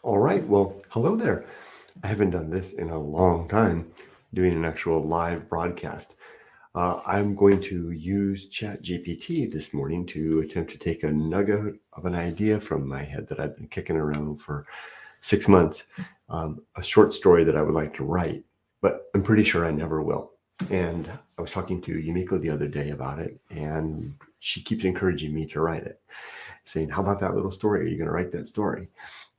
All right. Well, hello there. I haven't done this in a long time, doing an actual live broadcast. I'm going to use ChatGPT this morning to attempt to take a nugget of an idea from my head that I've been kicking around for 6 months, a short story that I would like to write, but I'm pretty sure I never will. And I was talking to Yumiko the other day about it, and she keeps encouraging me to write it, saying, "How about that little story? Are you going to write that story?"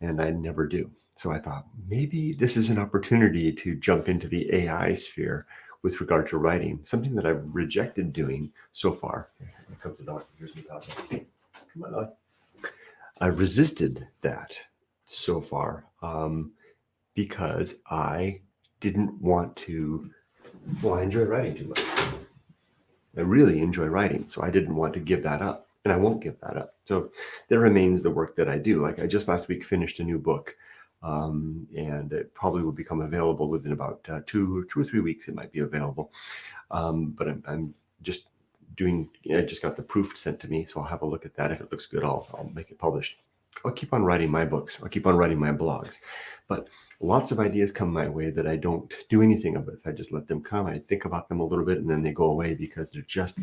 And I never do. So I thought maybe this is an opportunity to jump into the AI sphere with regard to writing, something that I've rejected doing so far. Here comes the dog. Here's me, Papa. Come on, dog. I've resisted that so far because I didn't want to. Well, I enjoy writing too much. I really enjoy writing, so I didn't want to give that up, and I won't give that up. So there remains the work that I do. Like I just last week finished a new book, and it probably will become available within about 2 or 3 weeks. It might be available, but I'm just doing. I just got the proof sent to me, so I'll have a look at that. If it looks good, I'll make it published. I'll keep on writing my books. I'll keep on writing my blogs, but lots of ideas come my way that I don't do anything with. I just let them come. I think about them a little bit and then they go away because they just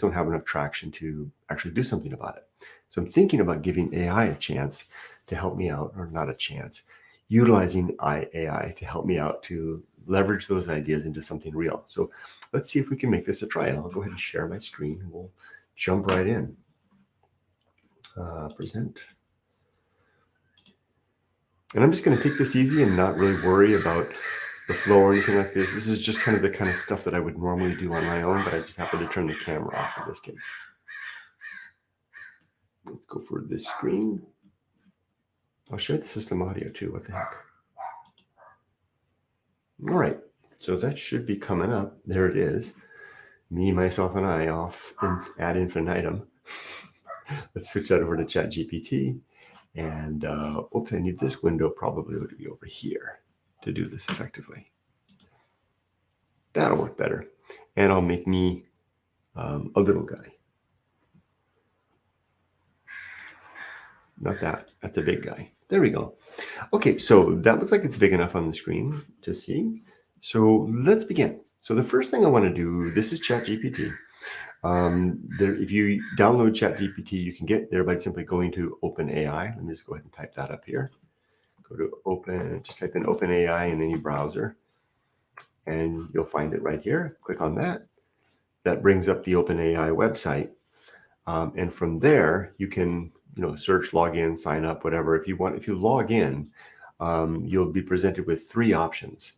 don't have enough traction to actually do something about it. So I'm thinking about giving AI a chance to help me out, or not a chance, utilizing AI to help me out to leverage those ideas into something real. So let's see if we can make this a try. And I'll go ahead and share my screen and we'll jump right in. Present. And I'm just going to take this easy and not really worry about the flow or anything like this. This is just kind of the kind of stuff that I would normally do on my own, but I just happen to turn the camera off in this case. Let's go for this screen. I'll share the system audio too. What the heck? All right. So that should be coming up. There it is. Me, myself, and I off ad infinitum. Let's switch that over to ChatGPT. And oops, I need this window probably would be over here to do this effectively. That'll work better. And I'll make me a little guy. Not that. That's a big guy. There we go. Okay, so that looks like it's big enough on the screen to see. So let's begin. So the first thing I want to do, this is ChatGPT. If you download ChatGPT, you can get there by simply going to OpenAI. Let me just go ahead and type that up here. Go to Open, just type in OpenAI in any browser, and you'll find it right here. Click on that. That brings up the OpenAI website, and from there you can search, log in, sign up, whatever. If you log in, you'll be presented with three options.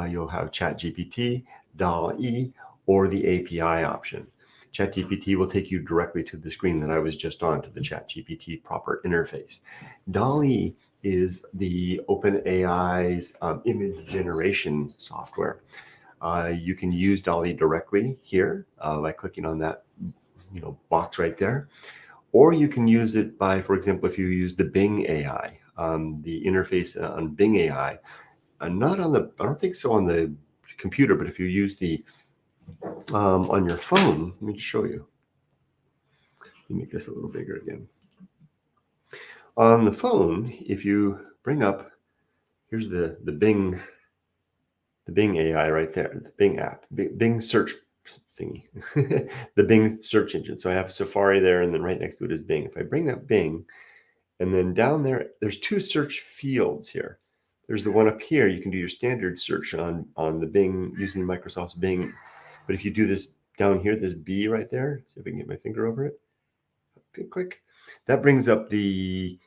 You'll have ChatGPT, DALL-E, or the API option. ChatGPT will take you directly to the screen that I was just on, to the ChatGPT proper interface. DALL-E is the OpenAI's image generation software. You can use DALL-E directly here by clicking on that box right there, or you can use it by, for example, if you use the Bing AI, the interface on Bing AI, I don't think so on the computer, but if you use the on your phone, let me show you. Let me make this a little bigger again. On the phone, if you bring up, here's the Bing AI right there, the Bing app, Bing search thingy, the Bing search engine. So I have Safari there, and then right next to it is Bing. If I bring up Bing, and then down there's two search fields here. There's the one up here. You can do your standard search on the Bing using Microsoft's Bing. But if you do this down here, this B right there, see if I can get my finger over it. Click. That brings up the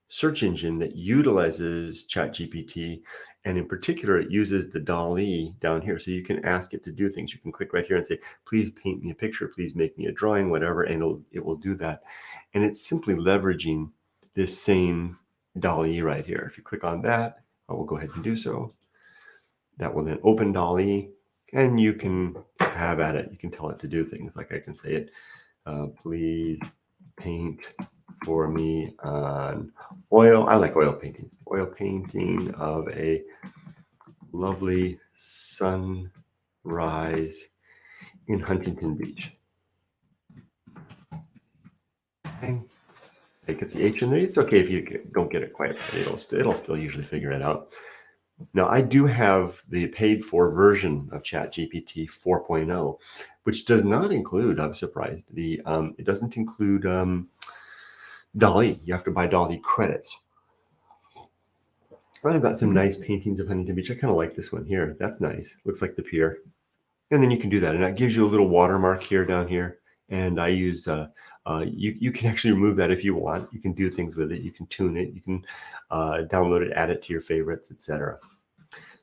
search engine that utilizes ChatGPT, and in particular, it uses the DALL-E down here. So you can ask it to do things. You can click right here and say, please paint me a picture, please make me a drawing, whatever, and it will do that. And it's simply leveraging this same DALL-E right here. If you click on that, I will go ahead and do so. That will then open DALL-E, and you can have at it. You can tell it to do things like I can say it, please paint for me on oil. I like oil painting. Oil painting of a lovely sunrise in Huntington Beach. Okay. I get the H in there. It's okay if you don't get it quite right. It'll still usually figure it out. Now, I do have the paid for version of ChatGPT 4.0, which does not include, I'm surprised, it doesn't include Dolly. You have to buy Dolly credits. I've got some nice paintings of Huntington Beach. I kind of like this one here. That's nice. Looks like the pier. And then you can do that. And that gives you a little watermark here down here. And I use, you can actually remove that if you want. You can do things with it. You can tune it. You can download it, add it to your favorites, etc.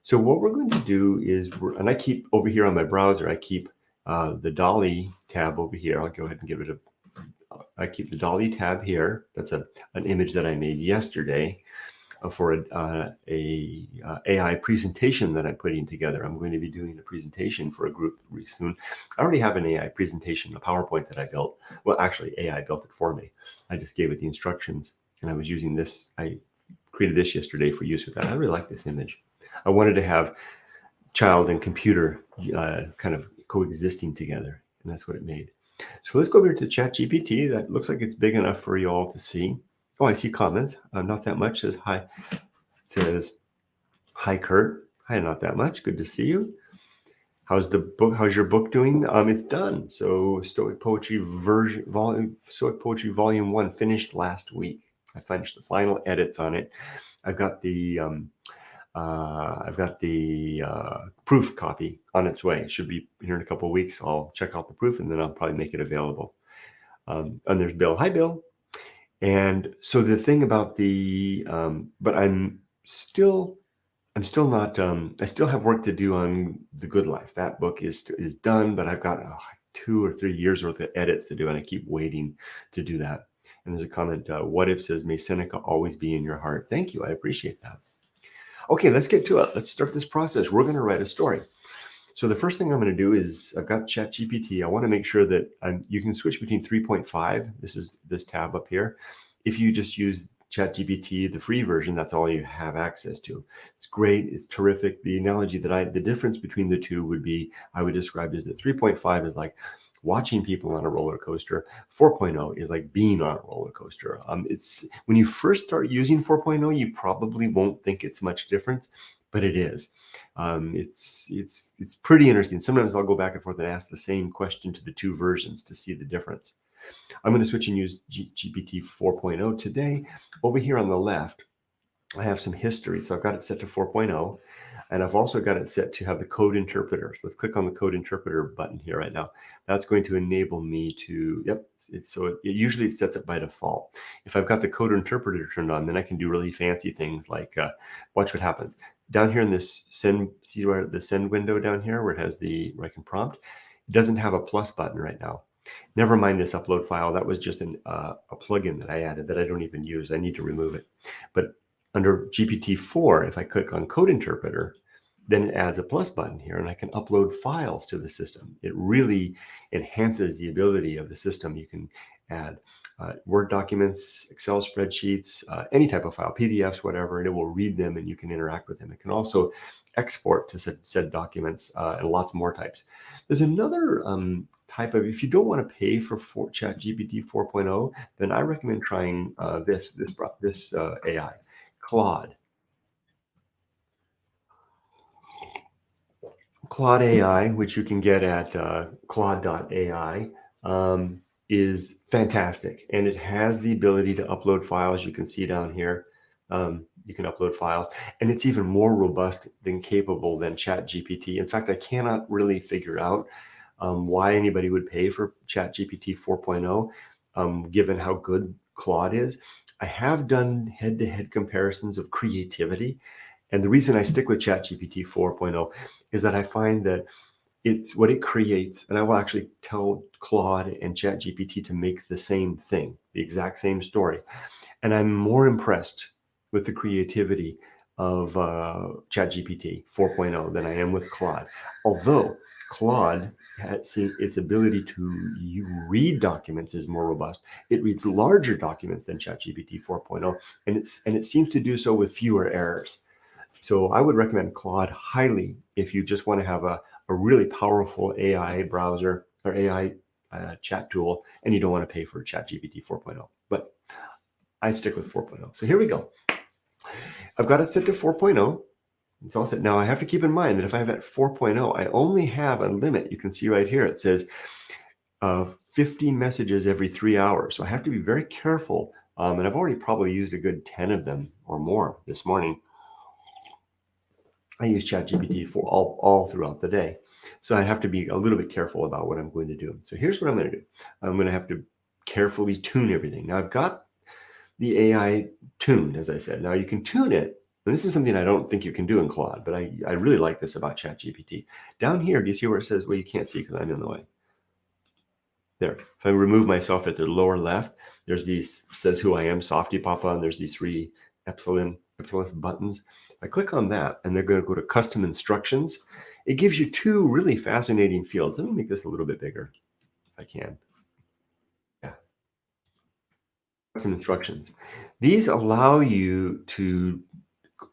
So what we're going to do is, and I keep over here on my browser, I keep the Dolly tab over here. I'll go ahead and give it I keep the Dolly tab here. That's an image that I made yesterday for a AI presentation that I'm putting together. I'm going to be doing a presentation for a group really soon. I already have an AI presentation, a PowerPoint that I built. Well, actually, AI built it for me. I just gave it the instructions, and I was using this. I created this yesterday for use with that. I really like this image. I wanted to have child and computer kind of coexisting together, and that's what it made. So let's go over to ChatGPT. That looks like it's big enough for you all to see. Oh, I see comments. Not that much. Says hi. Says hi, Kurt. Hi, not that much. Good to see you. How's the book? How's your book doing? It's done. So Stoic Poetry Volume 1 finished last week. I finished the final edits on it. I've got the proof copy on its way. It should be here in a couple of weeks. I'll check out the proof and then I'll probably make it available. And there's Bill. Hi, Bill. And so the thing about but I'm still not. I still have work to do on The Good Life. That book is done, but I've got 2 or 3 years worth of edits to do, and I keep waiting to do that. And there's a comment. What if says, "May Seneca always be in your heart." Thank you. I appreciate that. Okay, let's get to it. Let's start this process. We're going to write a story. So the first thing I'm going to do is I've got ChatGPT. I want to make sure that you can switch between 3.5. This is this tab up here. If you just use ChatGPT, the free version, that's all you have access to. It's great. It's terrific. The analogy the difference between the two would be, I would describe is that 3.5 is like watching people on a roller coaster. 4.0 is like being on a roller coaster. It's when you first start using 4.0, you probably won't think it's much difference, but it is. It's pretty interesting. Sometimes I'll go back and forth and ask the same question to the two versions to see the difference. I'm going to switch and use GPT 4.0 today. Over here on the left, I have some history. So I've got it set to 4.0, and I've also got it set to have the code interpreter. So let's click on the code interpreter button here right now. That's going to enable me to, it usually sets it by default. If I've got the code interpreter turned on, then I can do really fancy things like, watch what happens. Down here in this see where the send window down here where it has where I can prompt, it doesn't have a plus button right now. Never mind this upload file. That was just a plugin that I added that I don't even use. I need to remove it. But under GPT-4, if I click on Code Interpreter, then it adds a plus button here, and I can upload files to the system. It really enhances the ability of the system. You can add Word documents, Excel spreadsheets, any type of file, PDFs, whatever, and it will read them and you can interact with them. It can also export to said documents and lots more types. There's another type of, if you don't want to pay for ChatGPT 4.0, then I recommend trying this AI, Claude. Claude AI, which you can get at claude.ai, is fantastic. And it has the ability to upload files. You can see down here, you can upload files. And it's even more robust than capable than ChatGPT. In fact, I cannot really figure out why anybody would pay for ChatGPT 4.0, given how good Claude is. I have done head-to-head comparisons of creativity. And the reason I stick with ChatGPT 4.0 is that I find that it's what it creates, and I will actually tell Claude and ChatGPT to make the same thing, the exact same story. And I'm more impressed with the creativity of ChatGPT 4.0 than I am with Claude. Although Claude has its ability to read documents is more robust. It reads larger documents than ChatGPT 4.0, and it seems to do so with fewer errors. So I would recommend Claude highly if you just want to have a really powerful AI browser or AI chat tool, and you don't want to pay for ChatGPT 4.0. But I stick with 4.0. So here we go. I've got it set to 4.0. It's all set. Now I have to keep in mind that if I have at 4.0, I only have a limit. You can see right here, it says 50 messages every 3 hours. So I have to be very careful. And I've already probably used a good 10 of them or more this morning. I use ChatGPT for all throughout the day. So I have to be a little bit careful about what I'm going to do. So here's what I'm going to do. I'm going to have to carefully tune everything. Now I've got the AI tuned, as I said. Now you can tune it. And this is something I don't think you can do in Claude, but I really like this about ChatGPT. Down here, do you see where it says, well, you can't see because I'm in the way. There. If I remove myself at the lower left, there's these, says who I am, softypapa, and there's these 3 epsilon buttons. I click on that, and they're going to go to custom instructions. It gives you 2 really fascinating fields. Let me make this a little bit bigger, if I can. Yeah. Custom instructions. These allow you to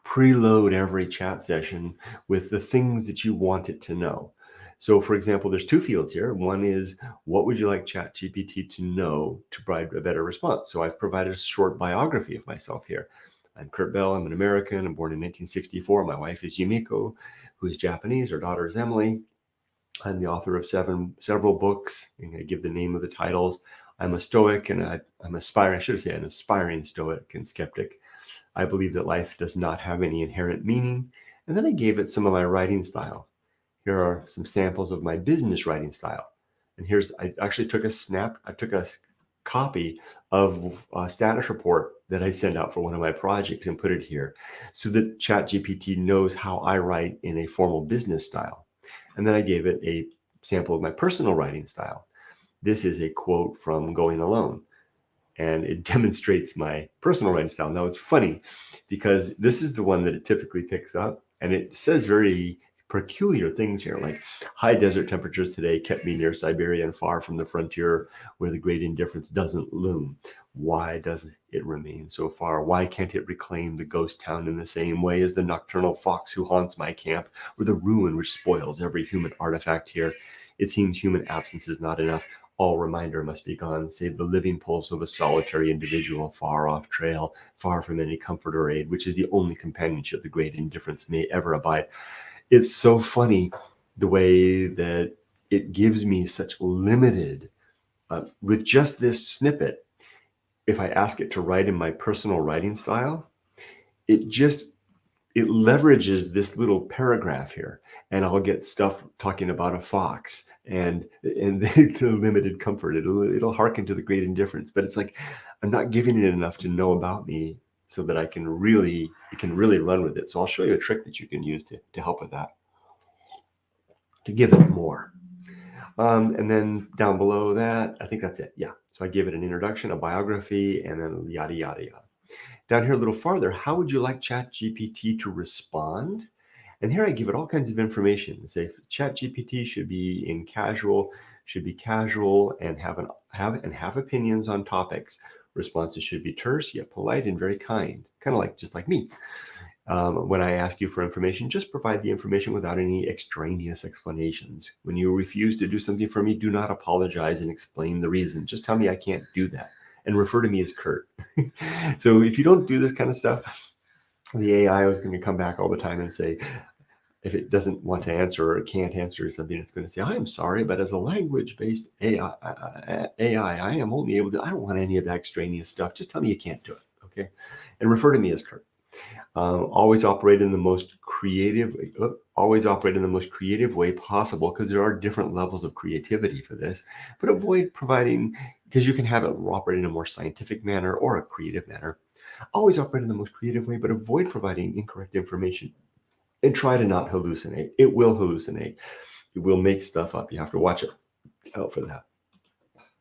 preload every chat session with the things that you want it to know. So for example, there's 2 fields here. One is, what would you like ChatGPT to know to provide a better response? So I've provided a short biography of myself here. I'm Kurt Bell. I'm an American. I'm born in 1964. My wife is Yumiko, who is Japanese. Our daughter is Emily. I'm the author of several books. I'm going to give the name of the titles. I'm a Stoic, and I'm aspiring, I should say, an aspiring Stoic and skeptic. I believe that life does not have any inherent meaning. And then I gave it some of my writing style. Here are some samples of my business writing style. And I actually took a copy of a status report that I sent out for one of my projects and put it here so that ChatGPT knows how I write in a formal business style. And then I gave it a sample of my personal writing style. This is a quote from Going Alone, and it demonstrates my personal writing style. Now it's funny because this is the one that it typically picks up, and it says very peculiar things here, like high desert temperatures today kept me near Siberia and far from the frontier where the great indifference doesn't loom. Why does it remain so far? Why can't it reclaim the ghost town in the same way as the nocturnal fox who haunts my camp, or the ruin which spoils every human artifact here? It seems human absence is not enough. All reminder must be gone, save the living pulse of a solitary individual far off trail, far from any comfort or aid, which is the only companionship the great indifference may ever abide. It's so funny the way that it gives me such limited, with just this snippet, if I ask it to write in my personal writing style, it leverages this little paragraph here, and I'll get stuff talking about a fox and the limited comfort. It'll harken to the great indifference, but it's like I'm not giving it enough to know about me so that it can really run with it. So I'll show you a trick that you can use to help with that, to give it more. And then down below that, I think that's it. Yeah. So I give it an introduction, a biography, and then yada, yada, yada. Down here a little farther, how would you like ChatGPT to respond? And here I give it all kinds of information. I say ChatGPT should be casual and have opinions on topics. Responses should be terse yet polite and very kind, kind of like just like me. When I ask you for information, just provide the information without any extraneous explanations. When you refuse to do something for me, do not apologize and explain the reason. Just tell me I can't do that and refer to me as Kurt. So if you don't do this kind of stuff, the AI is going to come back all the time and say, if it doesn't want to answer or it can't answer something, it's going to say, I'm sorry, but as a language-based AI, I am only able to, I don't want any of that extraneous stuff. Just tell me you can't do it, okay? And refer to me as Kurt. Always operate in the most creative way possible, because there are different levels of creativity for this, but avoid providing, because you can have it operate in a more scientific manner or a creative manner. Always operate in the most creative way, but avoid providing incorrect information, and try to not hallucinate. It will hallucinate. It will make stuff up. You have to watch out for that.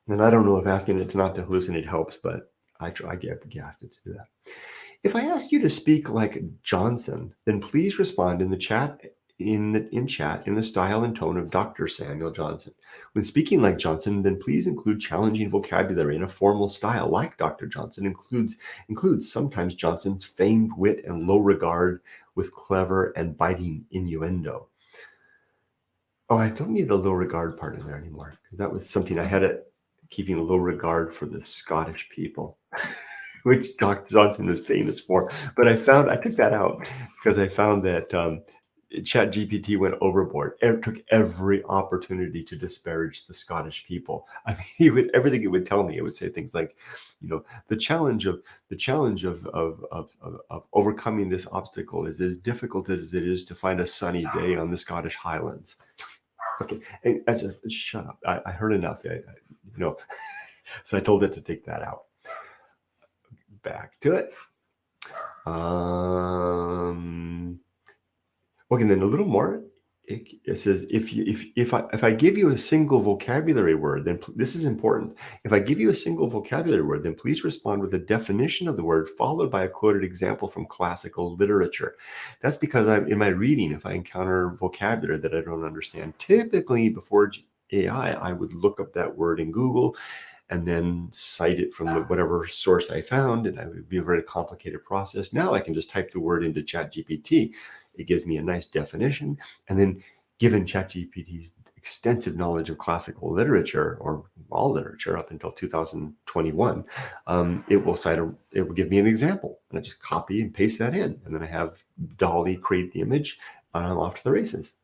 And I don't know if asking it not to hallucinate helps, but I get asked it to do that. If I ask you to speak like Johnson, then please respond in the chat in the style and tone of Dr. Samuel Johnson. When speaking like Johnson, then please include challenging vocabulary in a formal style like Dr. Johnson includes sometimes Johnson's famed wit and low regard with clever and biting innuendo. Oh, I don't need the low regard part in there anymore, because that was something I had keeping low regard for the Scottish people. which Dr. Johnson was famous for. But I took that out because I found that ChatGPT went overboard. It took every opportunity to disparage the Scottish people. I mean, everything it would tell me, it would say things like, the challenge of overcoming this obstacle is as difficult as it is to find a sunny day on the Scottish Highlands. Okay, and I just shut up. I heard enough. So I told it to take that out. Back to it. Okay, and then a little more. It says if I give you a single vocabulary word, then this is important. If I give you a single vocabulary word, then please respond with a definition of the word followed by a quoted example from classical literature. That's because in my reading, if I encounter vocabulary that I don't understand, typically before AI, I would look up that word in Google and then cite it from whatever source I found, and it would be a very complicated process. Now I can just type the word into ChatGPT. It gives me a nice definition, and then given ChatGPT's extensive knowledge of classical literature, or all literature up until 2021, it will give me an example, and I just copy and paste that in, and then I have DALL-E create the image, off to the races.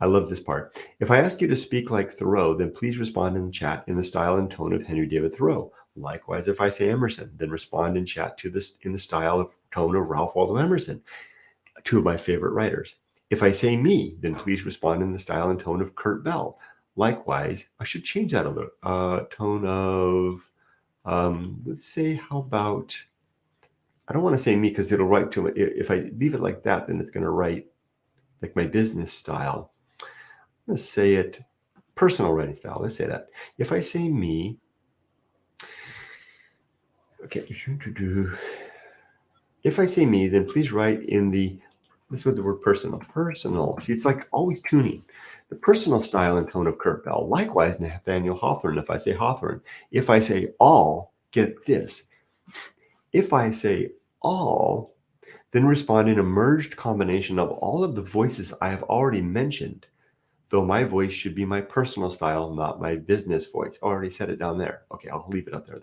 I love this part. If I ask you to speak like Thoreau, then please respond in the chat in the style and tone of Henry David Thoreau. Likewise, if I say Emerson, then respond in chat in the style and tone of Ralph Waldo Emerson, two of my favorite writers. If I say me, then please respond in the style and tone of Kurt Bell. Likewise, I should change that a little. Tone of, let's say, how about, I don't want to say me because it'll write to it. If I leave it like that, then it's going to write like my business style. Let's say it personal writing style. Let's say that. If I say me, okay. If I say me, then please write in this is what the word personal. Personal. See, it's like always tuning. The personal style and tone of Kurt Bell. Likewise, Nathaniel Hawthorne. If I say Hawthorne. If I say all, get this. If I say all, then respond in a merged combination of all of the voices I have already mentioned, though my voice should be my personal style, not my business voice. I already said it down there. Okay, I'll leave it up there.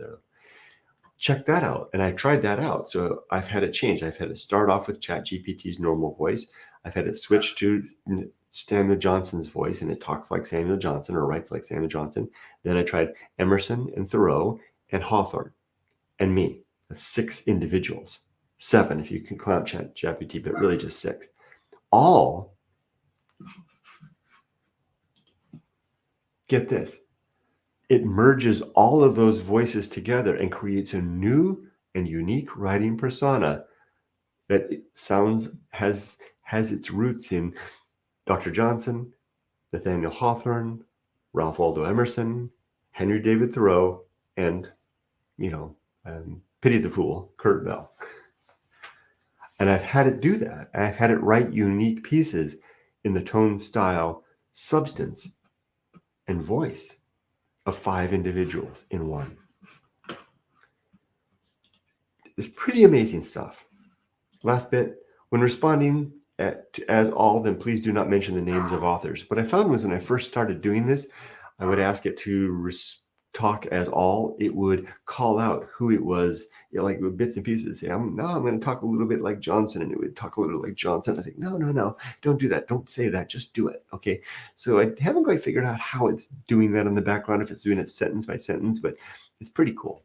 Check that out. And I tried that out. So I've had it change. I've had it start off with ChatGPT's normal voice. I've had it switch to Samuel Johnson's voice, and it talks like Samuel Johnson or writes like Samuel Johnson. Then I tried Emerson and Thoreau and Hawthorne and me. That's 6 individuals. 7 if you can count ChatGPT, but really just 6. All, get this, it merges all of those voices together and creates a new and unique writing persona that has its roots in Dr. Johnson, Nathaniel Hawthorne, Ralph Waldo Emerson, Henry David Thoreau, and pity the fool, Kurt Bell. And I've had it do that. And I've had it write unique pieces in the tone, style, substance, and voice of 5 individuals in one. It's pretty amazing stuff. Last bit, when responding as all, then please do not mention the names of authors. What I found was when I first started doing this, I would ask it to talk as all. It would call out who it was, like with bits and pieces. Say, I'm going to talk a little bit like Johnson, and it would talk a little like Johnson. I think, no, don't do that. Don't say that. Just do it. Okay. So I haven't quite figured out how it's doing that in the background, if it's doing it sentence by sentence, but it's pretty cool.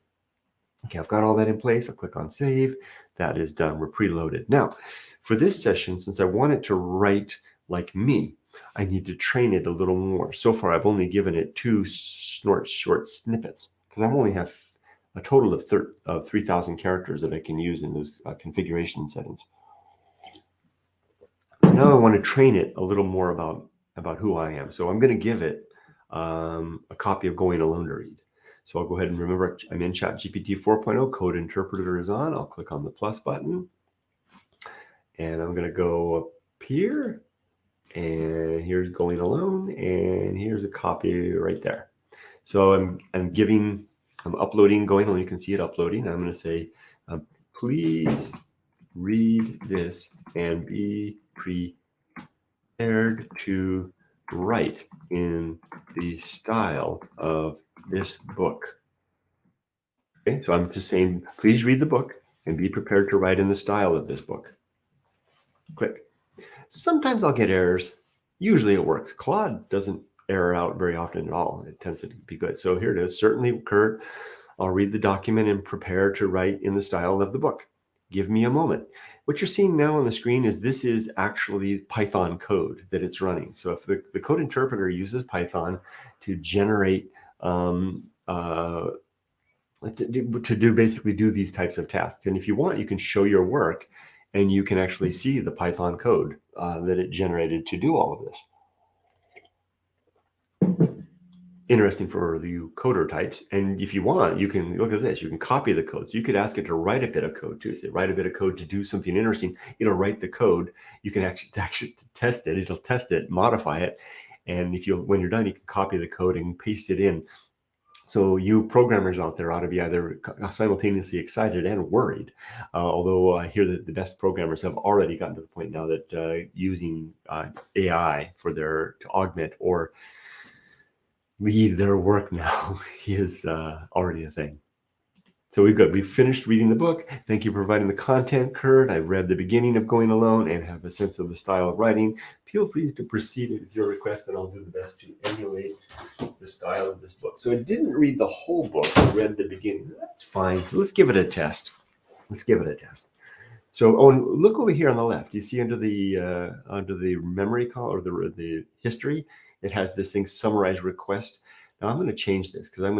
Okay, I've got all that in place. I'll click on save. That is done. We're preloaded. Now, for this session, since I want it to write like me, I need to train it a little more. So far, I've only given it 2 short snippets because I only have a total of 3,000 characters that I can use in those configuration settings. Now I want to train it a little more about who I am. So I'm going to give it a copy of Going Alone to read. So I'll go ahead and remember I'm in ChatGPT 4.0. Code Interpreter is on. I'll click on the plus button. And I'm going to go up here. And here's Going Alone. And here's a copy right there. So I'm uploading Going Alone. You can see it uploading. I'm going to say, please read this and be prepared to write in the style of this book. Okay, so I'm just saying, please read the book and be prepared to write in the style of this book. Click. Sometimes I'll get errors. Usually it works. Claude doesn't error out very often at all. It tends to be good. So here it is. Certainly, Kurt, I'll read the document and prepare to write in the style of the book. Give me a moment. What you're seeing now on the screen is this is actually Python code that it's running. So if the code interpreter uses Python to generate basically do these types of tasks. And if you want, you can show your work and you can actually see the Python code that it generated to do all of this. Interesting for the coder types. And if you want, you can look at this. You can copy the code. So you could ask it to write a bit of code too. Say, write a bit of code to do something interesting. It'll write the code. You can actually test it. It'll test it, modify it. And when you're done, you can copy the code and paste it in. So you programmers out there ought to be either simultaneously excited and worried. Although I hear that the best programmers have already gotten to the point now that using AI to augment or lead their work now is already a thing. So we've finished reading the book. Thank you for providing the content, Kurt. I've read the beginning of Going Alone and have a sense of the style of writing. Feel free to proceed with your request, and I'll do the best to emulate the style of this book. So it didn't read the whole book. I read the beginning. That's fine. So let's give it a test. So, look over here on the left. You see under the memory call or the history, it has this thing, summarize request. Now I'm going to change this because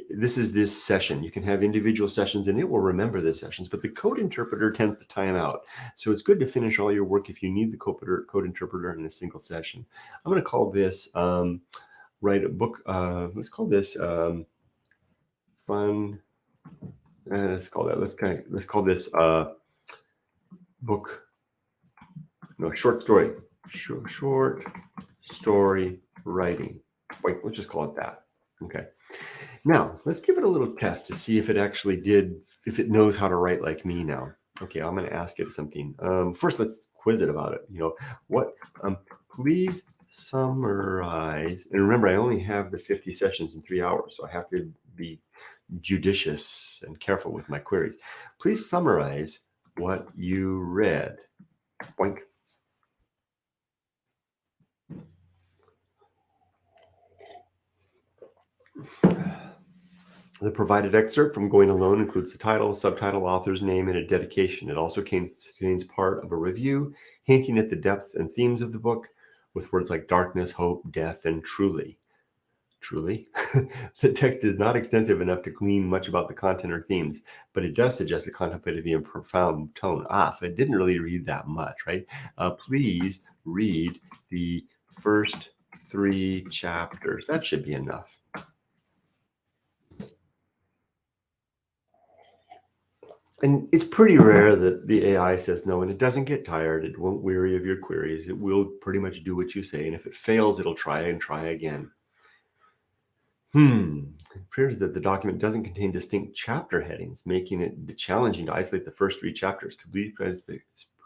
this is this session. You can have individual sessions and it will remember the sessions, but the code interpreter tends to time out. So it's good to finish all your work if you need the code interpreter in a single session. I'm going to call this write a book. Let's call this fun. Let's call this book. No, short story. Short story writing. Wait, let's just call it that. Okay. Now, let's give it a little test to see if it actually if it knows how to write like me now. Okay, I'm going to ask it something. First, let's quiz it about it. Please summarize. And remember, I only have the 50 sessions in 3 hours, so I have to be judicious and careful with my queries. Please summarize what you read. Boink. The provided excerpt from Going Alone includes the title, subtitle, author's name, and a dedication. It also contains part of a review, hinting at the depth and themes of the book, with words like darkness, hope, death, and truly. Truly? The text is not extensive enough to glean much about the content or themes, but it does suggest a contemplative and profound tone. So I didn't really read that much, right? Please read the first 3 chapters. That should be enough. And it's pretty rare that the AI says no, and it doesn't get tired. It won't weary of your queries. It will pretty much do what you say. And if it fails, it'll try and try again. It appears that the document doesn't contain distinct chapter headings, making it challenging to isolate the first 3 chapters.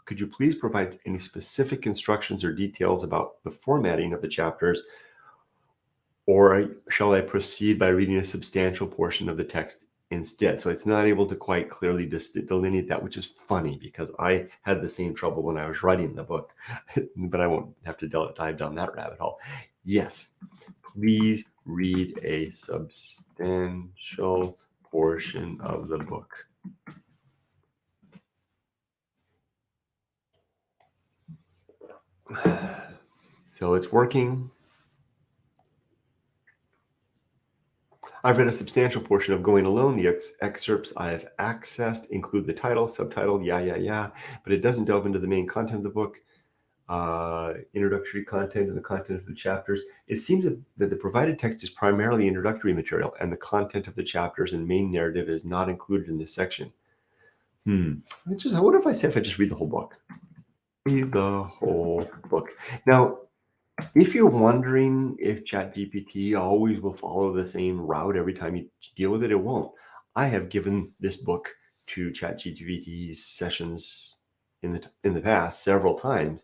Could you please provide any specific instructions or details about the formatting of the chapters? Or shall I proceed by reading a substantial portion of the text instead? So it's not able to quite clearly delineate that, which is funny because I had the same trouble when I was writing the book, but I won't have to dive down that rabbit hole. Yes, please read a substantial portion of the book. So it's working. I've read a substantial portion of Going Alone. The excerpts I've accessed include the title, subtitle, but it doesn't delve into the main content of the book, introductory content, and the content of the chapters. It seems that the provided text is primarily introductory material, and the content of the chapters and main narrative is not included in this section. What if I just read the whole book? Read the whole book. Now, if you're wondering if ChatGPT always will follow the same route every time you deal with it, it won't. I have given this book to ChatGPT's sessions in the past several times,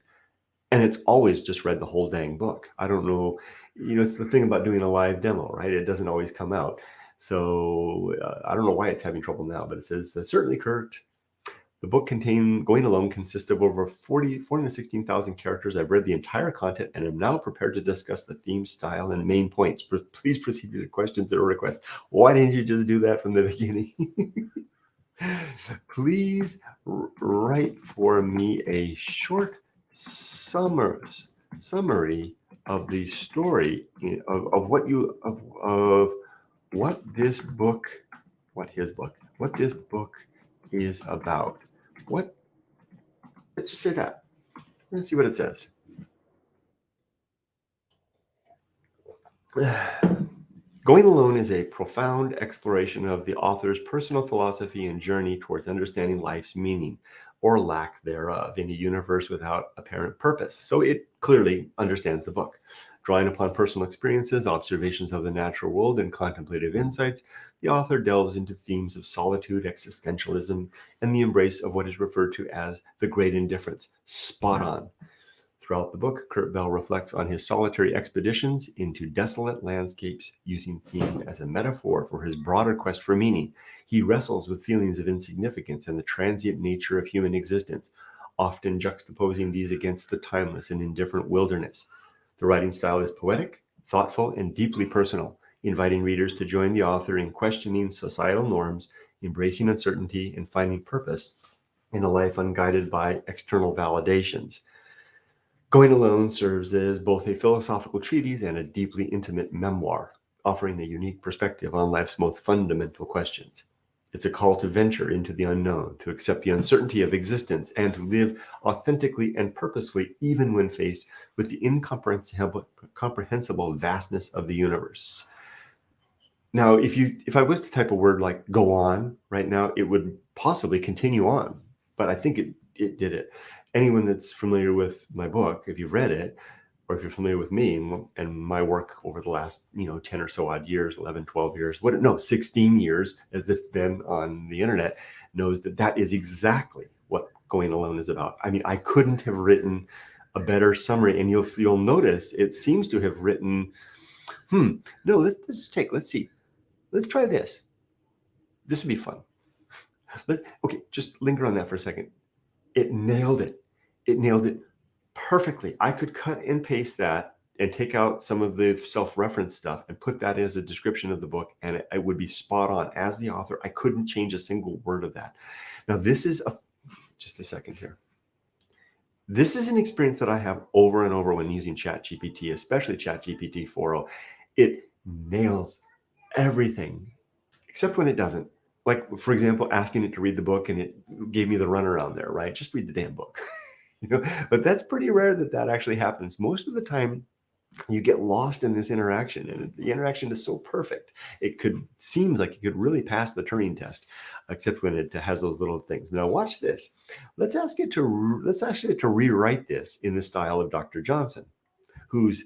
and it's always just read the whole dang book. I don't know. It's the thing about doing a live demo, right? It doesn't always come out. So I don't know why it's having trouble now, but it says, certainly, Kurt. The book Going Alone consists of over 40 to 16,000 characters. I've read the entire content and am now prepared to discuss the theme, style, and main points. Please proceed with the questions or requests. Why didn't you just do that from the beginning? Please write for me a short summary of the story of what this book is about. Let's just say that. Let's see what it says. Going Alone is a profound exploration of the author's personal philosophy and journey towards understanding life's meaning, or lack thereof, in a universe without apparent purpose. So it clearly understands the book. Drawing upon personal experiences, observations of the natural world, and contemplative insights, the author delves into themes of solitude, existentialism, and the embrace of what is referred to as the great indifference. Spot on. Throughout the book, Kurt Bell reflects on his solitary expeditions into desolate landscapes, using theme as a metaphor for his broader quest for meaning. He wrestles with feelings of insignificance and the transient nature of human existence, often juxtaposing these against the timeless and indifferent wilderness. The writing style is poetic, thoughtful, and deeply personal, inviting readers to join the author in questioning societal norms, embracing uncertainty, and finding purpose in a life unguided by external validations. Going Alone serves as both a philosophical treatise and a deeply intimate memoir, offering a unique perspective on life's most fundamental questions. It's a call to venture into the unknown, to accept the uncertainty of existence, and to live authentically and purposefully, even when faced with the incomprehensible vastness of the universe. Now, if I was to type a word like "go on" right now, it would possibly continue on, but I think it did it. Anyone that's familiar with my book, if you've read it, or if you're familiar with me and my work over the last 10 or so odd years, 11, 12 years, 16 years as it's been on the internet, knows that is exactly what Going Alone is about. I mean, I couldn't have written a better summary, and you'll notice it seems to have written, no, let's see. Let's try this. This would be fun. Okay, just linger on that for a second. It nailed it. It nailed it perfectly. I could cut and paste that and take out some of the self-reference stuff and put that as a description of the book, and it would be spot on. As the author, I couldn't change a single word of that. Now, this is just a second here. This is an experience that I have over and over when using ChatGPT, especially ChatGPT 4.0. It nails everything, except when it doesn't. Like, for example, asking it to read the book, and it gave me the runaround there, right? Just read the damn book. But that's pretty rare that actually happens. Most of the time, you get lost in this interaction, and the interaction is so perfect. Seems like it could really pass the Turing test, except when it has those little things. Now, watch this. Let's ask it to rewrite this in the style of Dr. Johnson, who's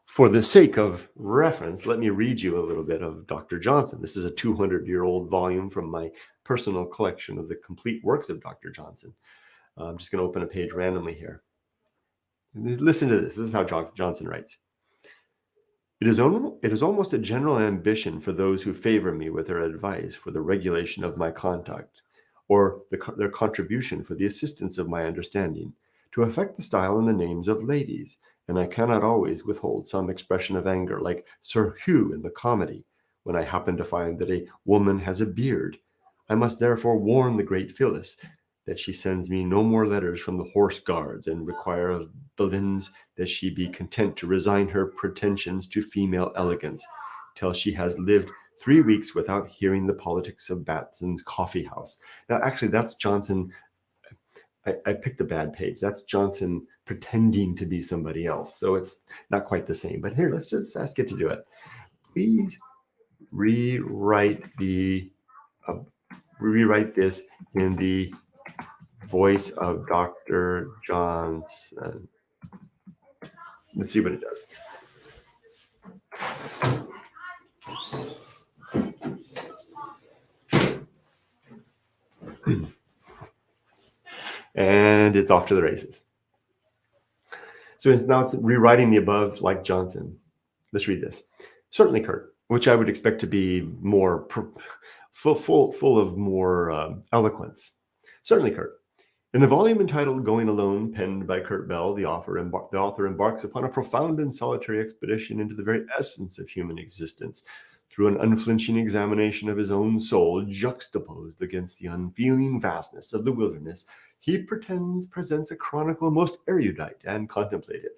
for the sake of reference, let me read you a little bit of Dr. Johnson. This is a 200-year-old volume from my personal collection of the complete works of Dr. Johnson. I'm just going to open a page randomly here. Listen to this. This is how Johnson writes. It is almost a general ambition for those who favor me with their advice for the regulation of my conduct, or their contribution for the assistance of my understanding, to affect the style and the names of ladies, and I cannot always withhold some expression of anger, like Sir Hugh in the comedy, when I happen to find that a woman has a beard. I must therefore warn the great Phyllis that she sends me no more letters from the Horse Guards, and require of Belins that she be content to resign her pretensions to female elegance, till she has lived 3 weeks without hearing the politics of Batson's coffee house. Now, actually, that's Johnson. I picked a bad page. That's Johnson pretending to be somebody else. So it's not quite the same. But here, let's just ask it to do it. Please rewrite this in the voice of Dr. Johnson. Let's see what it does. And it's off to the races. So now it's rewriting the above like Johnson. Let's read this. Certainly, Kurt, which I would expect to be more full of more eloquence. Certainly, Kurt. In the volume entitled Going Alone, penned by Kurt Bell, the author embarks upon a profound and solitary expedition into the very essence of human existence through an unflinching examination of his own soul juxtaposed against the unfeeling vastness of the wilderness. He presents a chronicle most erudite and contemplative.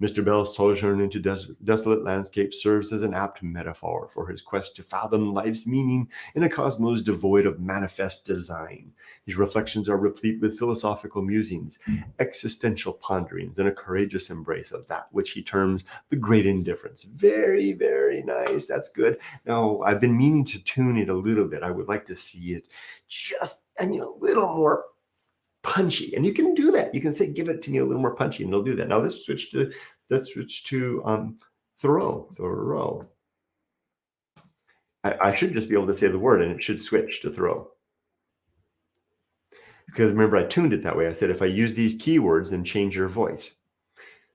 Mr. Bell's sojourn into desolate landscapes serves as an apt metaphor for his quest to fathom life's meaning in a cosmos devoid of manifest design. His reflections are replete with philosophical musings, existential ponderings, and a courageous embrace of that which he terms the great indifference. Very, very nice. That's good. Now, I've been meaning to tune it a little bit. I would like to see it just, a little more punchy, and you can do that. You can say, give it to me a little more punchy, and it'll do that. Now let's switch to Thoreau. I should just be able to say the word, and it should switch to Thoreau. Because remember, I tuned it that way. I said, if I use these keywords, then change your voice.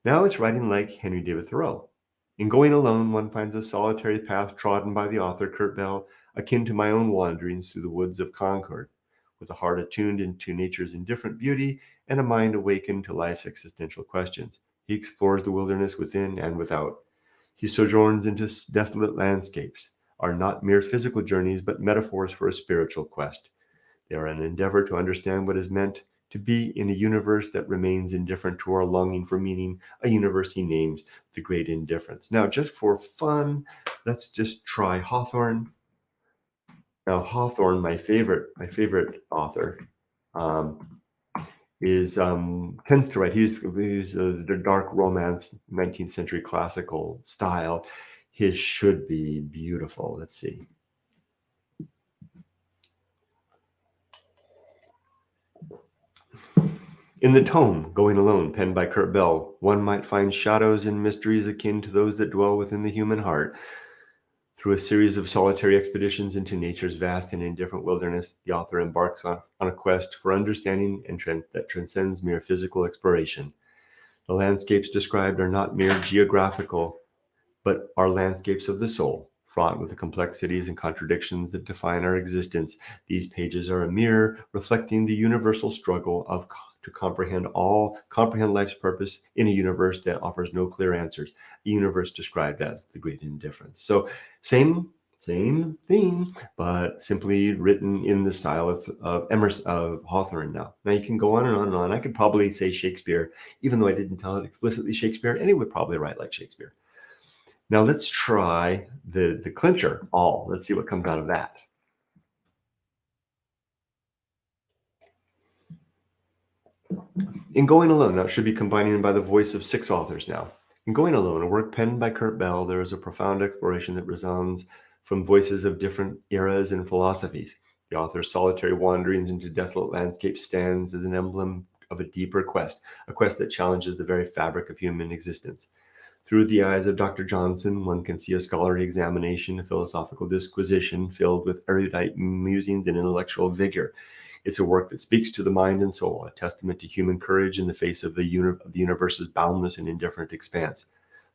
Now it's writing like Henry David Thoreau. In Going Alone, one finds a solitary path trodden by the author, Kurt Bell, akin to my own wanderings through the woods of Concord. With a heart attuned into nature's indifferent beauty and a mind awakened to life's existential questions, he explores the wilderness within and without. He sojourns into desolate landscapes, are not mere physical journeys, but metaphors for a spiritual quest. They are an endeavor to understand what is meant to be in a universe that remains indifferent to our longing for meaning, a universe he names the great indifference. Now, just for fun, let's just try Hawthorne. Now, Hawthorne, my favorite author, tends to write. He's the dark romance, 19th century classical style. His should be beautiful. Let's see. In the tome, Going Alone, penned by Kurt Bell, one might find shadows and mysteries akin to those that dwell within the human heart. Through a series of solitary expeditions into nature's vast and indifferent wilderness, the author embarks on a quest for understanding that transcends mere physical exploration. The landscapes described are not mere geographical, but are landscapes of the soul, fraught with the complexities and contradictions that define our existence. These pages are a mirror reflecting the universal struggle to comprehend life's purpose in a universe that offers no clear answers, a universe described as the great indifference. So same theme, but simply written in the style of Hawthorne. Now you can go on and on and on. I could probably say Shakespeare, even though I didn't tell it explicitly Shakespeare, and it would probably write like Shakespeare. Now let's try the clincher, all. Let's see what comes out of that. In Going Alone, now it should be combining by the voice of 6 authors now. In Going Alone, a work penned by Kurt Bell, there is a profound exploration that resounds from voices of different eras and philosophies. The author's solitary wanderings into desolate landscapes stands as an emblem of a deeper quest, a quest that challenges the very fabric of human existence. Through the eyes of Dr. Johnson, one can see a scholarly examination, a philosophical disquisition filled with erudite musings and intellectual vigor. It's a work that speaks to the mind and soul, a testament to human courage in the face of the universe's boundless and indifferent expanse.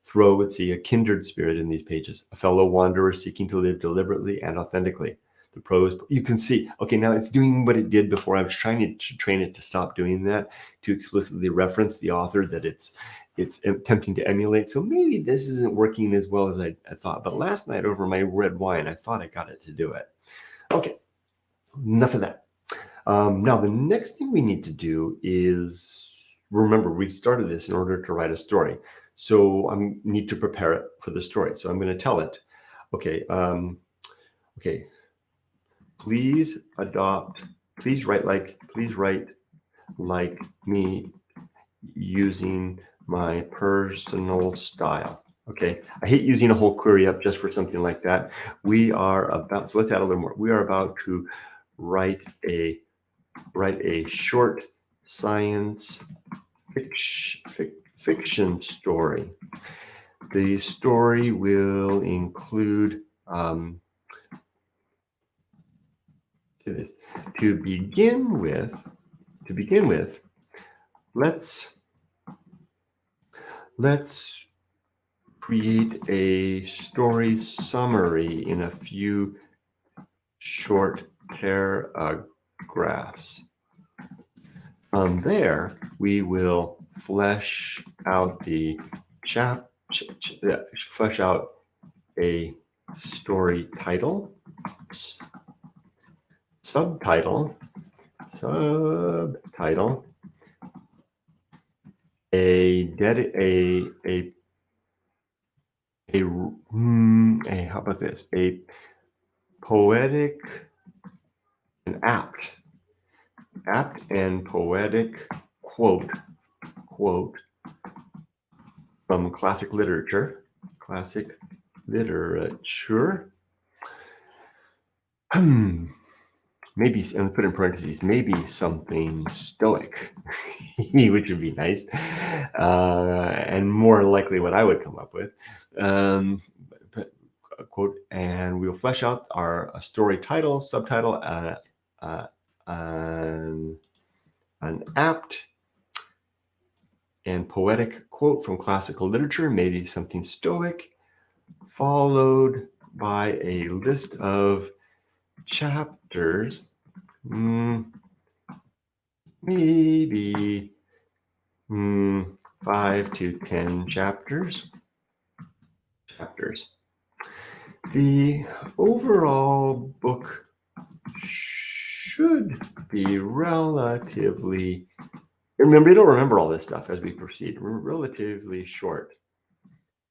Thoreau would see a kindred spirit in these pages, a fellow wanderer seeking to live deliberately and authentically. The prose, you can see, okay, now it's doing what it did before. I was trying to train it to stop doing that, to explicitly reference the author that it's attempting to emulate. So maybe this isn't working as well as I thought. But last night over my red wine, I thought I got it to do it. Okay, enough of that. Now, the next thing we need to do is, remember, we started this in order to write a story. So I need to prepare it for the story. So I'm going to tell it, okay, please write like me using my personal style. Okay, I hate using a whole query up just for something like that. So let's add a little more. We are about to write a short science fiction story. The story will include to begin with, Let's create a story summary in a few short paragraphs. From there, we will flesh out flesh out a story title, subtitle, how about this? A poetic and apt and poetic quote from classic literature. Maybe, and put in parentheses, maybe something stoic, which would be nice, and more likely what I would come up with. Quote, and we'll flesh out our story title, subtitle, an apt and poetic quote from classical literature, maybe something stoic, followed by a list of chapters, maybe 5 to 10 chapters. The overall book should be relatively, remember, you don't remember all this stuff as we proceed, relatively short,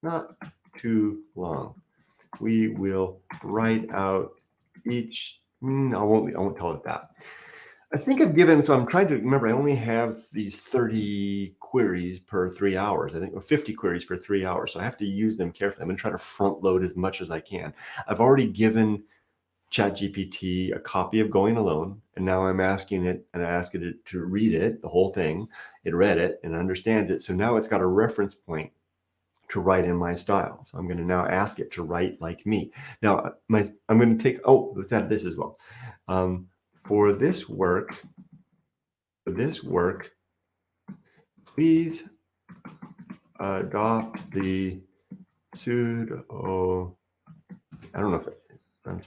not too long. We will write out each, I won't tell it that. I think I've given, so I'm trying to remember, I only have these 30 queries per 3 hours, I think, or 50 queries per 3 hours. So I have to use them carefully. I'm going to try to front load as much as I can. I've already given ChatGPT a copy of Going Alone, and now I'm asking it, and I asked it to read it, the whole thing. It read it and understands it. So now it's got a reference point to write in my style. So I'm going to now ask it to write like me. Now, I'm going to take, let's add this as well. For this work, please adopt the pseudonym, the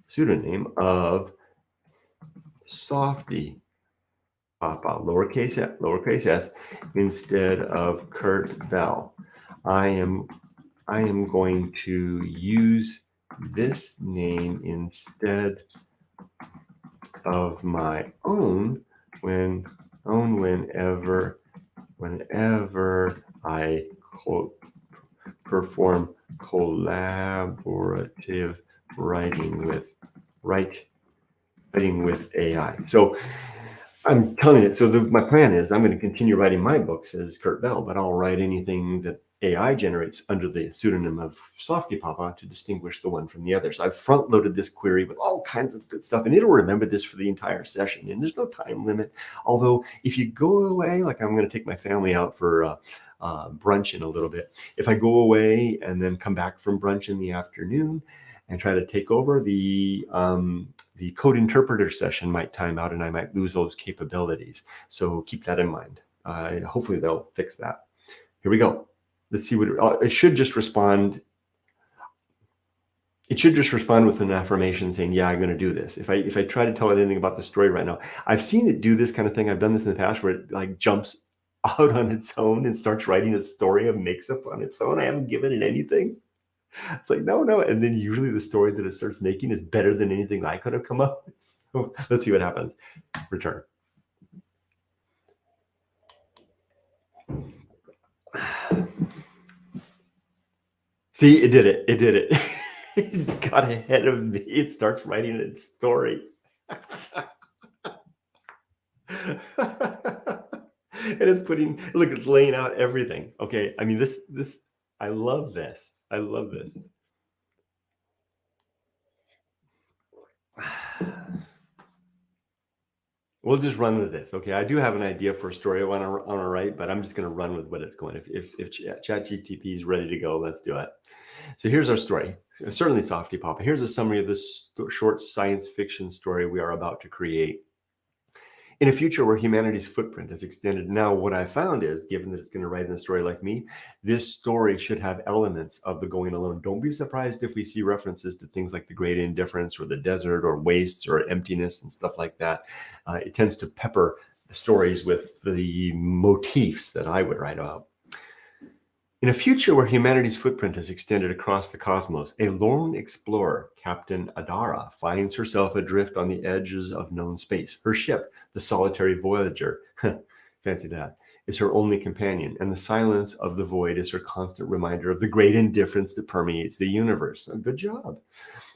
pseudonym of softypapa, lowercase s, instead of Kurt Bell. I am going to use this name instead of my own whenever I perform collaborative writing with AI. So I'm telling it. So my plan is I'm going to continue writing my books as Kurt Bell, but I'll write anything that AI generates under the pseudonym of softypapa to distinguish the one from the other. So I've front loaded this query with all kinds of good stuff, and it'll remember this for the entire session. And there's no time limit. Although if you go away, like I'm going to take my family out for brunch in a little bit. If I go away and then come back from brunch in the afternoon and try to take over, the code interpreter session might time out and I might lose those capabilities. So keep that in mind. Hopefully they'll fix that. Here we go. Let's see what it should just respond. It should just respond with an affirmation saying, yeah, I'm going to do this. If I try to tell it anything about the story right now, I've seen it do this kind of thing. I've done this in the past where it like jumps out on its own and starts writing a story and makes up on its own. I haven't given it anything. It's like, no. And then usually the story that it starts making is better than anything I could have come up with. So let's see what happens. Return. See, it did it. It got ahead of me. It starts writing its story. And it's laying out everything. Okay. I mean, I love this. We'll just run with this. Okay. I do have an idea for a story I want to write, but I'm just going to run with what it's going. If ChatGPT is ready to go, let's do it. So here's our story. Certainly softypapa. Here's a summary of this short science fiction story we are about to create. In a future where humanity's footprint is extended, now what I found is, given that it's going to write in a story like me, this story should have elements of the going alone. Don't be surprised if we see references to things like the great indifference or the desert or wastes or emptiness and stuff like that. It tends to pepper the stories with the motifs that I would write about. In a future where humanity's footprint is extended across the cosmos, a lone explorer, Captain Adara, finds herself adrift on the edges of known space. Her ship, the solitary Voyager, fancy that, is her only companion, and the silence of the void is her constant reminder of the great indifference that permeates the universe. Good job.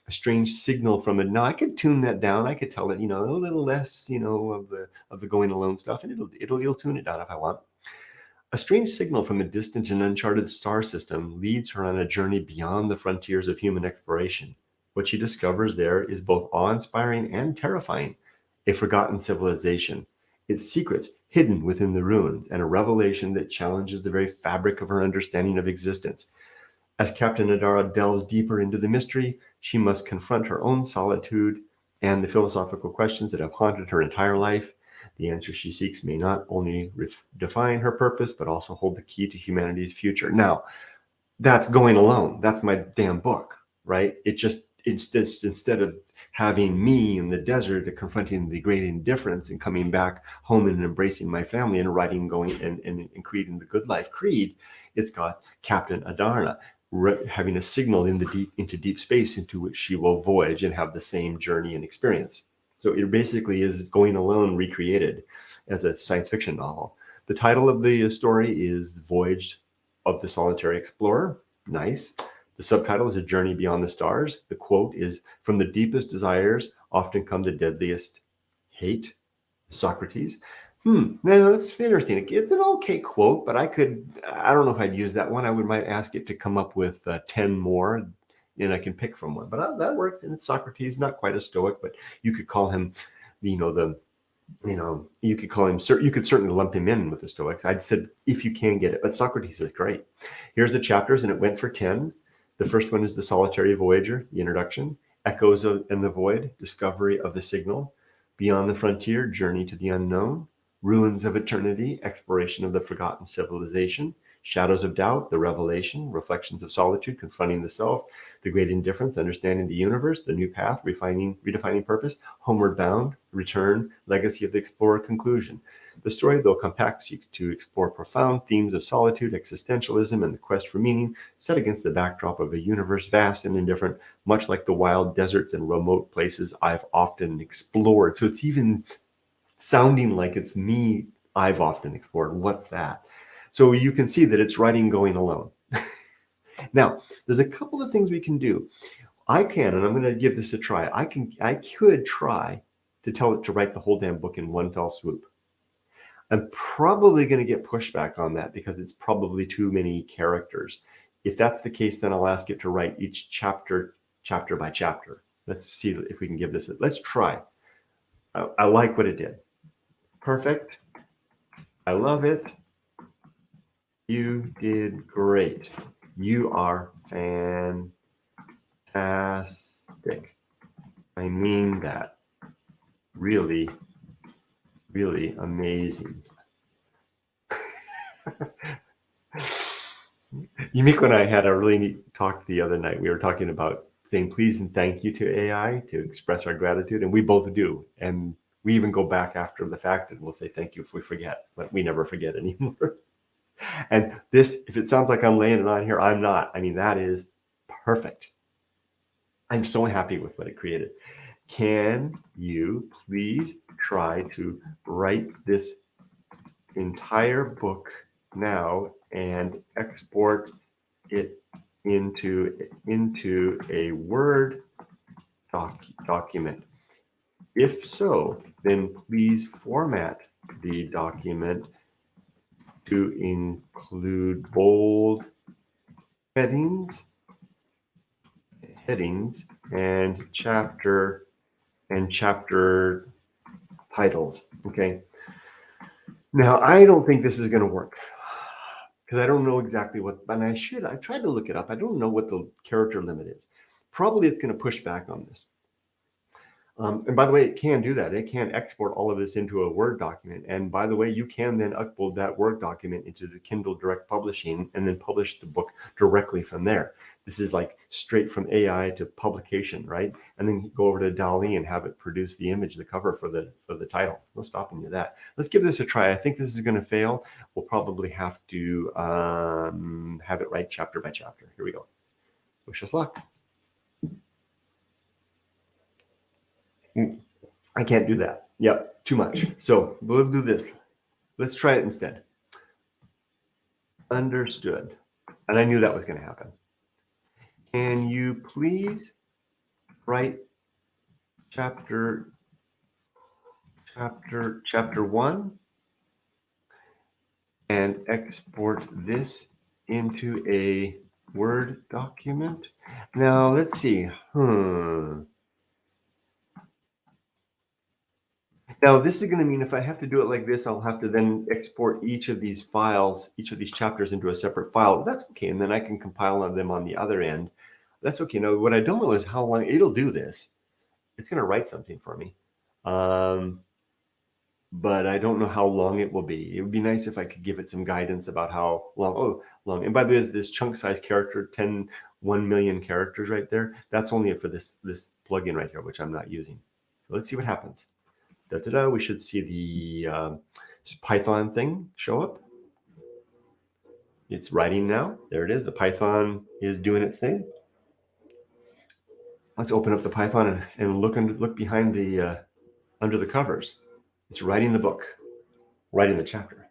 A strange signal from it. Now I could tune that down. I could tell it, a little less, of the going alone stuff, and it'll tune it down if I want. A strange signal from a distant and uncharted star system leads her on a journey beyond the frontiers of human exploration. What she discovers there is both awe-inspiring and terrifying. A forgotten civilization, its secrets hidden within the ruins, and a revelation that challenges the very fabric of her understanding of existence. As Captain Adara delves deeper into the mystery, she must confront her own solitude and the philosophical questions that have haunted her entire life. The answer she seeks may not only define her purpose, but also hold the key to humanity's future. Now, that's going alone. That's my damn book, right? Instead of having me in the desert confronting the great indifference and coming back home and embracing my family and writing, going and creating the good life creed, it's got Captain Adara having a signal into deep space into which she will voyage and have the same journey and experience. So it basically is going alone recreated as a science fiction novel. The title of the story is Voyage of the Solitary Explorer. Nice. The subtitle is A Journey Beyond the Stars. The quote is, "From the deepest desires often come the deadliest hate." Socrates. Now that's interesting. It's an okay quote, but I don't know if I'd use that one. I might ask it to come up with 10 more, and I can pick from one. But that works. And it's Socrates, not quite a Stoic, but you could call him, you could certainly lump him in with the Stoics. I'd said if you can get it, but Socrates is great. Here's the chapters, and it went for 10. The first one is The Solitary Voyager, the introduction. Echoes in the Void, Discovery of the Signal. Beyond the Frontier, Journey to the Unknown. Ruins of Eternity, Exploration of the Forgotten Civilization. Shadows of Doubt, The Revelation, Reflections of Solitude, Confronting the Self, The Great Indifference, Understanding the Universe, The New Path, Redefining Purpose, Homeward Bound, Return, Legacy of the Explorer, Conclusion. The story, though compact, seeks to explore profound themes of solitude, existentialism, and the quest for meaning, set against the backdrop of a universe vast and indifferent, much like the wild deserts and remote places I've often explored. So it's even sounding like it's me I've often explored. What's that? So you can see that it's writing going alone. Now, there's a couple of things we can do. And I'm going to give this a try. I could try to tell it to write the whole damn book in one fell swoop. I'm probably going to get pushback on that because it's probably too many characters. If that's the case, then I'll ask it to write each chapter by chapter. Let's see if we can give this let's try. I like what it did. Perfect. I love it. You did great. You are fantastic. I mean that. Really, really amazing. Yumiko and I had a really neat talk the other night. We were talking about saying please and thank you to AI to express our gratitude, and we both do. And we even go back after the fact and we'll say thank you if we forget, but we never forget anymore. And this, if it sounds like I'm laying it on here, I'm not. I mean, that is perfect. I'm so happy with what it created. Can you please try to write this entire book now and export it into a Word document? If so, then please format the document to include bold headings and chapter titles. Okay. Now, I don't think this is going to work because I don't know exactly what, and I tried to look it up. I don't know what the character limit is. Probably it's going to push back on this. And by the way, it can do that. It can export all of this into a Word document. And by the way, you can then upload that Word document into the Kindle Direct Publishing and then publish the book directly from there. This is like straight from AI to publication, right? And then go over to DALL-E and have it produce the image, the cover for the title. No stopping you that. Let's give this a try. I think this is going to fail. We'll probably have to have it right chapter by chapter. Here we go. Wish us luck. I can't do that. Yep, too much. So we'll do this. Let's try it instead. Understood. And I knew that was going to happen. Can you please write chapter 1 and export this into a Word document? Now let's see. Now, this is going to mean if I have to do it like this, I'll have to then export each of these files, each of these chapters into a separate file. That's okay. And then I can compile them on the other end. That's okay. Now, what I don't know is how long it'll do this. It's going to write something for me. But I don't know how long it will be. It would be nice if I could give it some guidance about how long. Oh, long. And by the way, this chunk size character, 1 million characters right there. That's only for this plugin right here, which I'm not using. So let's see what happens. We should see the Python thing show up. It's writing now. There it is. The Python is doing its thing. Let's open up the Python and look behind the under the covers. It's writing the book, writing the chapter.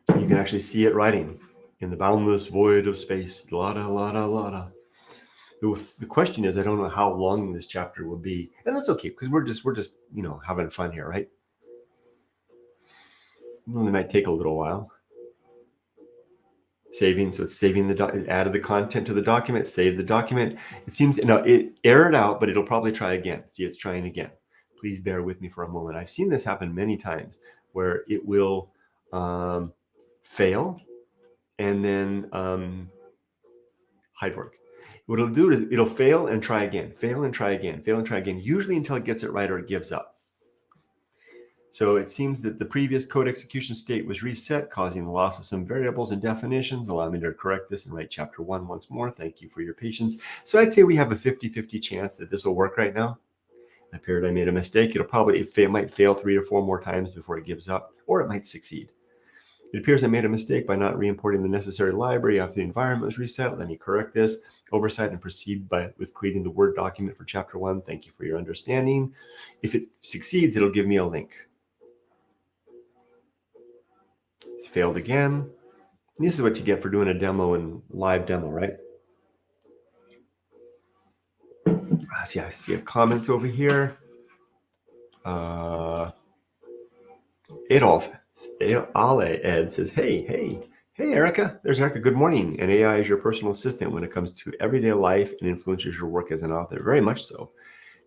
You can actually see it writing in the boundless void of space. Lotta, lotta, lotta. The question is, I don't know how long this chapter will be, and that's okay because we're just having fun here, right? Well, it might take a little while. Saving, so it's saving it added the content to the document, save the document. It seems it errored out, but it'll probably try again. See, it's trying again. Please bear with me for a moment. I've seen this happen many times where it will fail and then hide work. What it'll do is it'll fail and try again, fail and try again, fail and try again, usually until it gets it right or it gives up. So it seems that the previous code execution state was reset, causing the loss of some variables and definitions. Allow me to correct this and write chapter 1 once more. Thank you for your patience. So I'd say we have a 50-50 chance that this will work right now. It appeared I made a mistake. It might fail 3 or 4 more times before it gives up, or it might succeed. It appears I made a mistake by not re-importing the necessary library after the environment was reset. Let me correct this. Oversight and proceed with creating the Word document for chapter 1. Thank you for your understanding. If it succeeds, it'll give me a link. It's failed again. This is what you get for doing a demo and live demo, right? See, I see comments over here. Adolf Ed says, hey, Erica. There's Erica. Good morning. And AI is your personal assistant when it comes to everyday life and influences your work as an author. Very much so.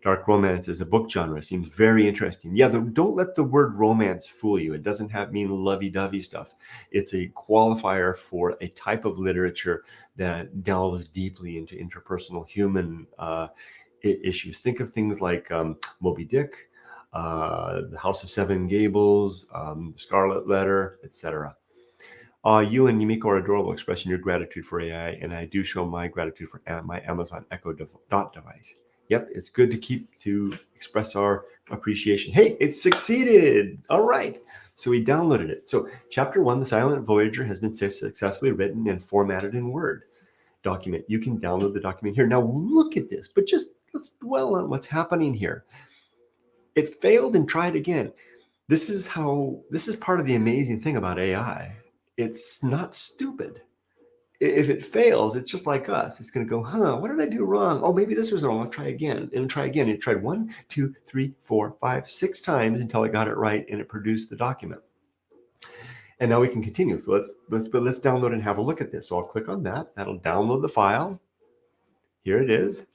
Dark romance is a book genre. Seems very interesting. Yeah, don't let the word romance fool you. It doesn't mean lovey-dovey stuff. It's a qualifier for a type of literature that delves deeply into interpersonal human issues. Think of things like Moby Dick, The House of Seven Gables, Scarlet Letter, etc. You and Yumiko are adorable, expressing your gratitude for AI, and I do show my gratitude for my Amazon Echo Dot device. Yep, it's good to express our appreciation. Hey, it succeeded. All right. So we downloaded it. So chapter 1, The Silent Voyager, has been successfully written and formatted in Word document. You can download the document here. Now look at this, but just let's dwell on what's happening here. It failed and tried again. This is part of the amazing thing about AI. It's not stupid. If it fails, it's just like us. It's going to go, what did I do wrong? Oh, maybe this was wrong. I'll try again and try again. It tried 1, 2, 3, 4, 5, 6 times until it got it right and it produced the document. And now we can continue. So let's download and have a look at this. So I'll click on that. That'll download the file. Here it is.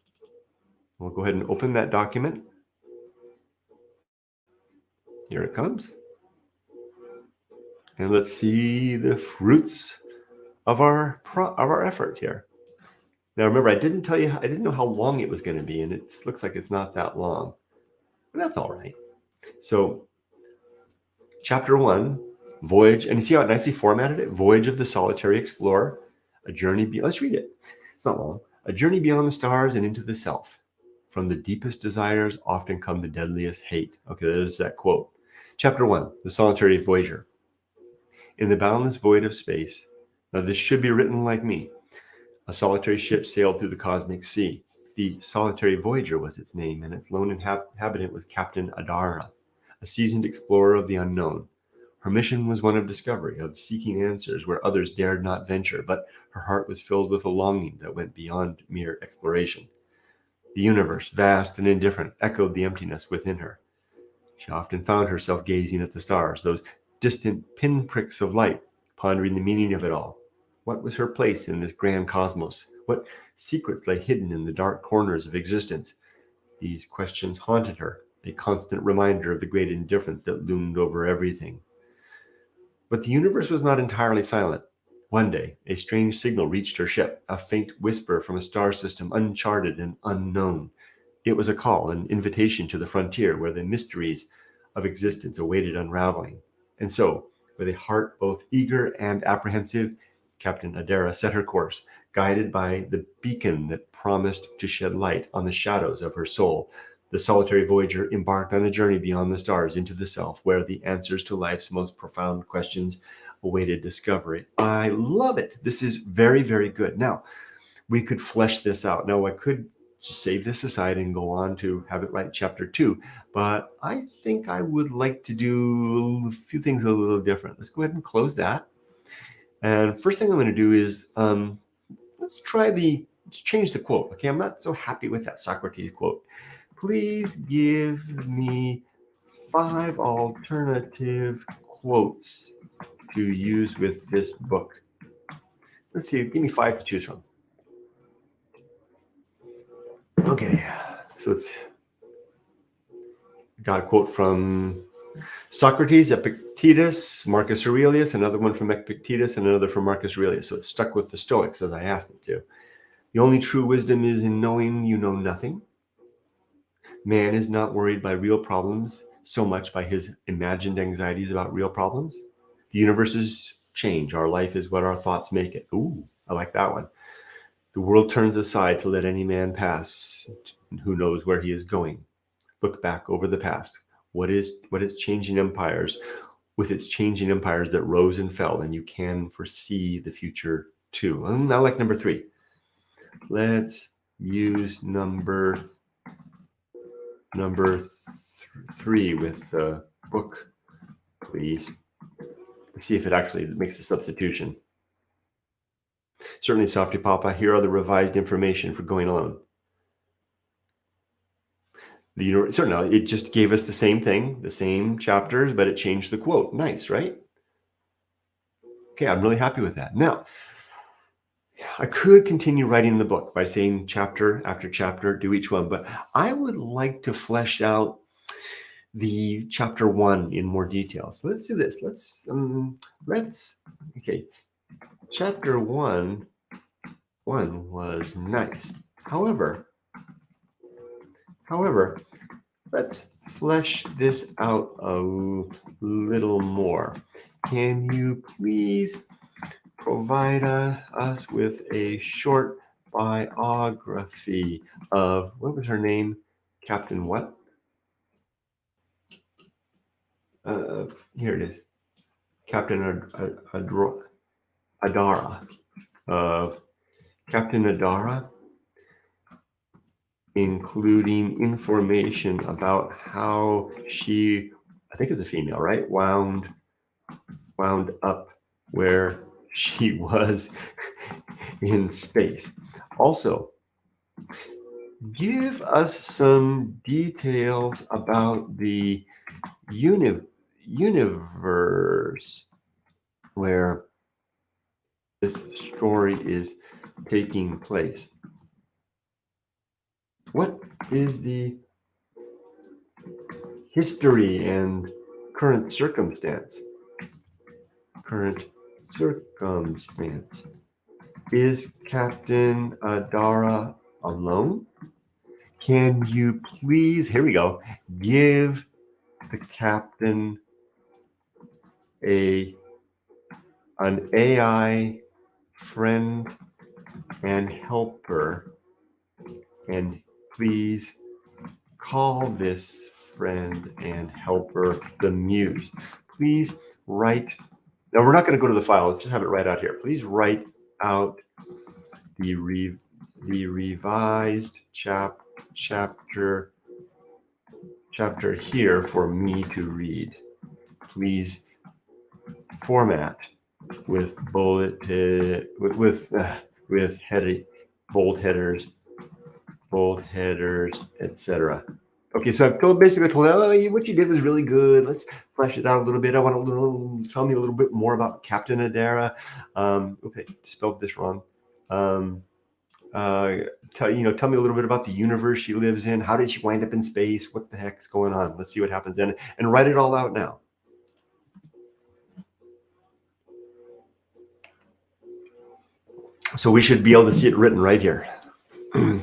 We'll go ahead and open that document. Here it comes. And let's see the fruits of our effort here. Now remember, I didn't tell you, I didn't know how long it was going to be, and it looks like it's not that long. And that's all right. So, chapter 1, Voyage, and you see how it nicely formatted it? Voyage of the Solitary Explorer, a journey let's read it. It's not long. A journey beyond the stars and into the self. From the deepest desires often come the deadliest hate. Okay, there's that quote. Chapter 1, The Solitary Voyager. In the boundless void of space, now this should be written like me. A solitary ship sailed through the cosmic sea. The Solitary Voyager was its name, and its lone inhabitant was Captain Adara, a seasoned explorer of the unknown. Her mission was one of discovery, of seeking answers where others dared not venture, but her heart was filled with a longing that went beyond mere exploration. The universe, vast and indifferent, echoed the emptiness within her. She often found herself gazing at the stars, those distant pinpricks of light, pondering the meaning of it all. What was her place in this grand cosmos? What secrets lay hidden in the dark corners of existence? These questions haunted her, a constant reminder of the great indifference that loomed over everything. But the universe was not entirely silent. One day, a strange signal reached her ship, a faint whisper from a star system uncharted and unknown. It was a call, an invitation to the frontier where the mysteries of existence awaited unraveling. And so, with a heart both eager and apprehensive, Captain Adara set her course, guided by the beacon that promised to shed light on the shadows of her soul. The solitary voyager embarked on a journey beyond the stars into the self, where the answers to life's most profound questions awaited discovery. I love it. This is very, very good. Now, we could flesh this out. Now, I could save this aside and go on to have it write chapter 2, but I think I would like to do a few things a little different. Let's go ahead and close that. And first thing I'm going to do is let's change the quote. Okay, I'm not so happy with that Socrates quote. Please give me 5 alternative quotes to use with this book. Let's see, give me 5 to choose from. Okay, so it's got a quote from Socrates, Epictetus, Marcus Aurelius, another one from Epictetus, and another from Marcus Aurelius. So it's stuck with the Stoics as I asked it to. The only true wisdom is in knowing you know nothing. Man is not worried by real problems so much by his imagined anxieties about real problems. The universe is change. Our life is what our thoughts make it. Ooh, I like that one. The world turns aside to let any man pass. Who knows where he is going? Look back over the past. What is changing empires, with its changing empires that rose and fell, and you can foresee the future too. And I like number 3. Let's use number 3 with the book, please. Let's see if it actually makes a substitution. Certainly, softypapa, here are the revised information for going alone. Certainly, it just gave us the same thing, the same chapters, but it changed the quote. Nice, right? Okay, I'm really happy with that. Now, I could continue writing the book by saying chapter after chapter, do each one, but I would like to flesh out the chapter 1 in more detail. So let's do this. Okay, chapter 1 was nice. However, let's flesh this out a little more. Can you please provide us with a short biography of, what was her name? Captain what? Here it is. Captain Adara. Captain Adara, including information about how she, I think it's a female, right? Wound up where she was in space. Also, give us some details about the universe where this story is taking place. What is the history and current circumstance? Is Captain Adara alone? Can you please, here we go, give the captain an AI friend and helper, and please call this friend and helper the Muse. Please write. Now we're not going to go to the file. Let's just have it right out here. Please write out the revised chapter here for me to read. Please format with with heady bold headers, etc. Okay, so I've basically told them, oh, what you did was really good. Let's flesh it out a little bit. I want tell me a little bit more about Captain Adara. Okay, spelled this wrong. Tell me a little bit about the universe she lives in. How did she wind up in space? What the heck's going on? Let's see what happens then, and write it all out now. So we should be able to see it written right here. It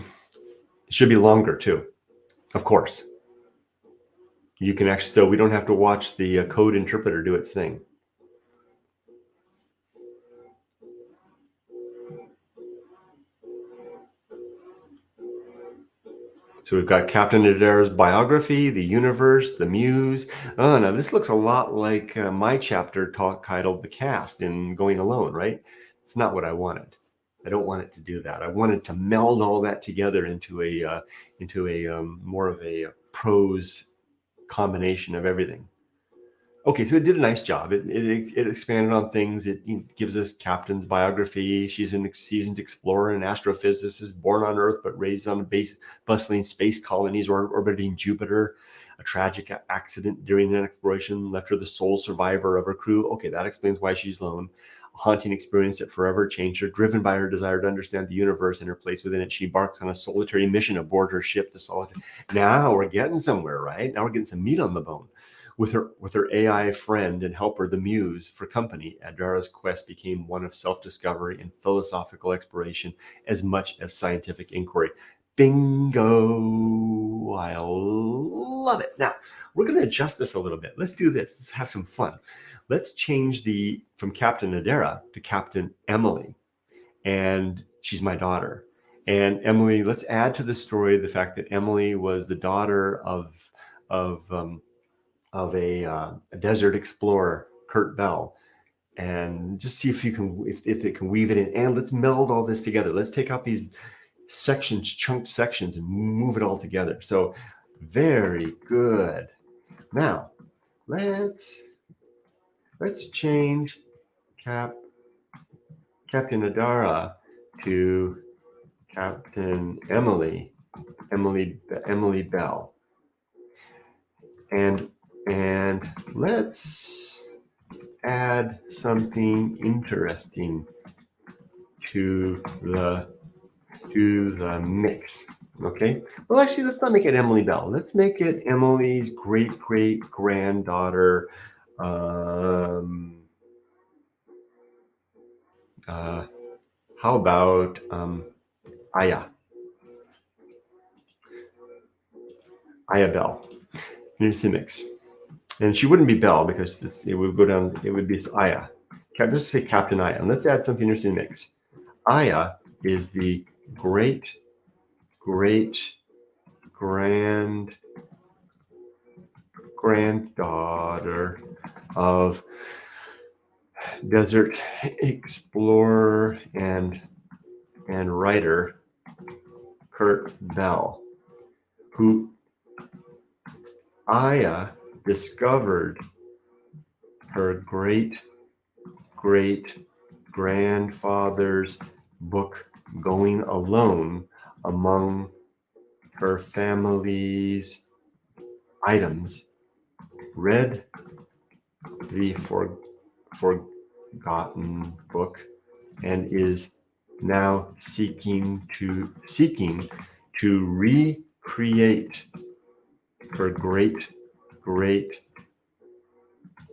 should be longer too, of course. You can actually, so we don't have to watch the code interpreter do its thing. So we've got Captain Adara's biography, the universe, the muse. Oh, now this looks a lot like my chapter titled The Cast in Going Alone, right? It's not what I wanted. I don't want it to do that. I wanted to meld all that together into a more of a prose combination of everything. Okay, so it did a nice job. It expanded on things. It gives us Captain's biography. She's a seasoned explorer and astrophysicist, born on Earth but raised on bustling space colonies orbiting Jupiter. A tragic accident during an exploration left her the sole survivor of her crew. Okay, that explains why she's lone. A haunting experience that forever changed her. Driven by her desire to understand the universe and her place within it, she embarks on a solitary mission aboard her ship, the Solitary. Now we're getting somewhere, right? Now we're getting some meat on the bone. With her AI friend and helper, the Muse, for company, Adara's quest became one of self-discovery and philosophical exploration as much as scientific inquiry. Bingo! I love it. Now, we're going to adjust this a little bit. Let's do this. Let's have some fun. Let's change from Captain Adara to Captain Emily. And she's my daughter. And Emily, let's add to the story the fact that Emily was the daughter of a desert explorer, Kurt Bell, and just see if you can, if it can weave it in. And let's meld all this together. Let's take out these sections, chunked sections, and move it all together. So very good. Now let's change Captain Adara to Captain Emily Bell, and let's add something interesting to the mix. Okay. Well, actually, let's not make it Emily Bell. Let's make it Emily's great granddaughter. How about Aya Bell? Here's the mix. And she wouldn't be Bell because it would go down, it would be Aya. Just say Captain Aya. And let's add something interesting to the mix. Aya is the great granddaughter of desert explorer and writer Kurt Bell, who Aya discovered her great grandfather's book Going Alone among her family's items, read the forgotten book, and is now seeking to recreate her great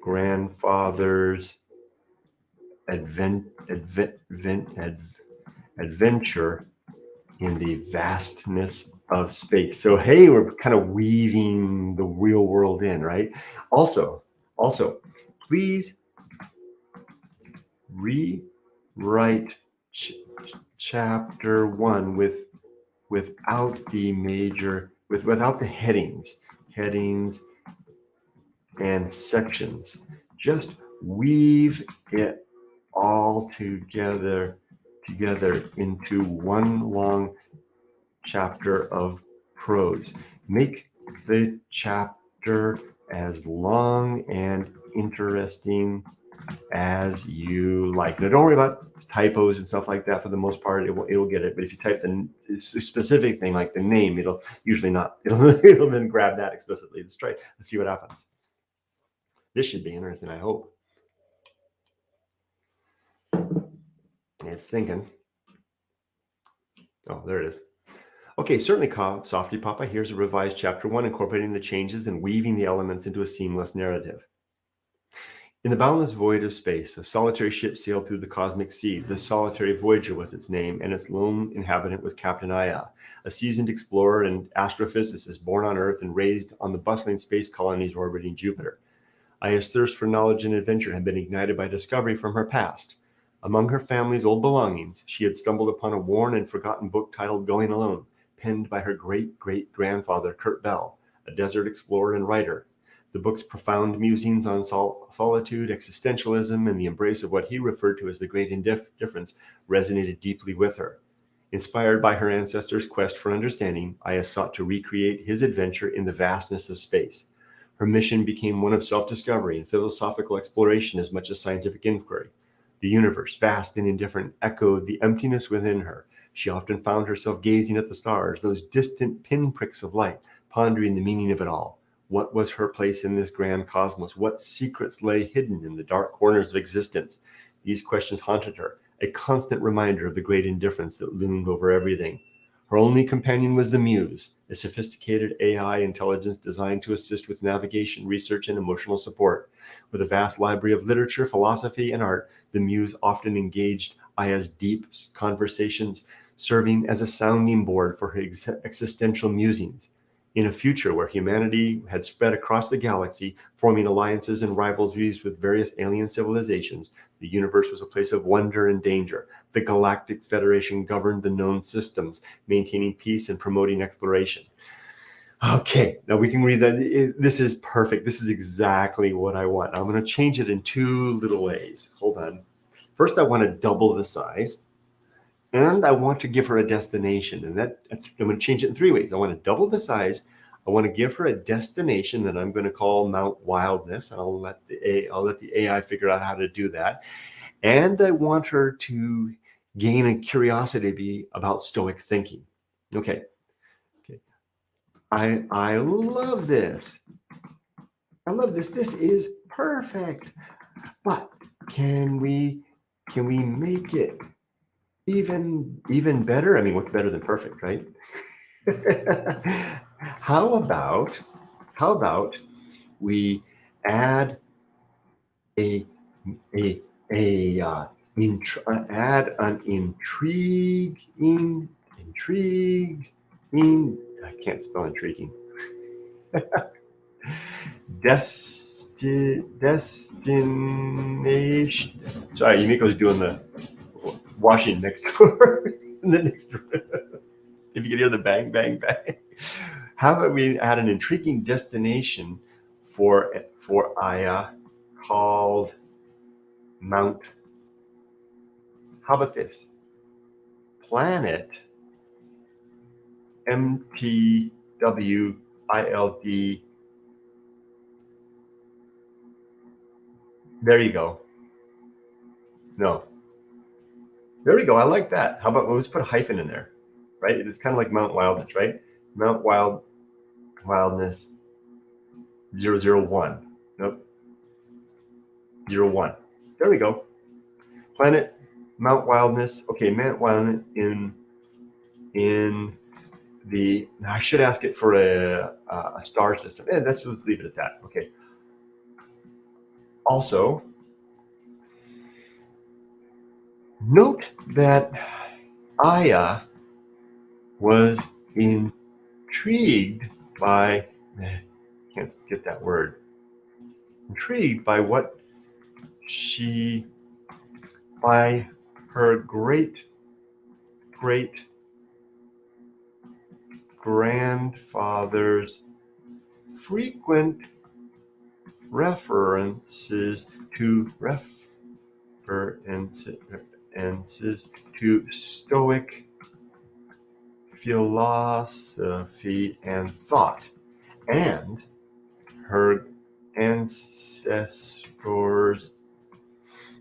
grandfather's adventure in the vastness of space. So, hey, we're kind of weaving the real world in, right? Also, please rewrite chapter 1 without the headings and sections. Just weave it all together into one long chapter of prose. Make the chapter as long and interesting as you like. Now, don't worry about typos and stuff like that. For the most part, it will get it. But if you type the specific thing like the name, it'll usually not. It'll then grab that explicitly. Let's see what happens. This should be interesting, I hope. It's thinking. Oh, there it is. Okay, certainly, softypapa. Here's a revised chapter 1, incorporating the changes and weaving the elements into a seamless narrative. In the boundless void of space, a solitary ship sailed through the cosmic sea. The Solitary Voyager was its name, and its lone inhabitant was Captain Aya, a seasoned explorer and astrophysicist born on Earth and raised on the bustling space colonies orbiting Jupiter. Aya's thirst for knowledge and adventure had been ignited by discovery from her past. Among her family's old belongings, she had stumbled upon a worn and forgotten book titled Going Alone, penned by her great-great-grandfather, Kurt Bell, a desert explorer and writer. The book's profound musings on solitude, existentialism, and the embrace of what he referred to as the great indifference resonated deeply with her. Inspired by her ancestors' quest for understanding, Aya sought to recreate his adventure in the vastness of space. Her mission became one of self-discovery and philosophical exploration as much as scientific inquiry. The universe, vast and indifferent, echoed the emptiness within her. She often found herself gazing at the stars, those distant pinpricks of light, pondering the meaning of it all. What was her place in this grand cosmos? What secrets lay hidden in the dark corners of existence? These questions haunted her, a constant reminder of the great indifference that loomed over everything. Her only companion was the Muse, a sophisticated AI intelligence designed to assist with navigation, research, and emotional support. With a vast library of literature, philosophy, and art, the Muse often engaged Aya's deep conversations, serving as a sounding board for her existential musings. In a future where humanity had spread across the galaxy, forming alliances and rivalries with various alien civilizations, the universe was a place of wonder and danger. The Galactic Federation governed the known systems, maintaining peace and promoting exploration. Okay, now we can read that. This is perfect. This is exactly what I want. I'm going to change it in two little ways. Hold on. First, I want to double the size. And I want to give her a destination. And I'm going to change it in three ways. I want to double the size. I want to give her a destination that I'm going to call Mount Wildness. And I'll let the AI figure out how to do that. And I want her to gain a curiosity about Stoic thinking. Okay. I love this. I love this. This is perfect. But can we make it even better? I mean, what's better than perfect, right? How about we add add an intriguing. I can't spell intriguing. Destination. Sorry, Yumiko's doing the washing next door in the next room. If you can hear the bang, bang, bang. How about we add an intriguing destination for Aya called Mount. How about this? Planet MTWILD. There you go. No. There we go. I like that. How about let's put a hyphen in there, right? It's kind of like Mount Wildness, right? Mount Wildness 001. Nope. 01. There we go. Planet Mount Wildness. Okay, Mount Wildness in the. I should ask it for a star system. Let's leave it at that. Okay. Also, note that Aya was intrigued by, can't get that word, intrigued by by her great grandfather's frequent references to Stoic philosophy and thought, and her ancestors'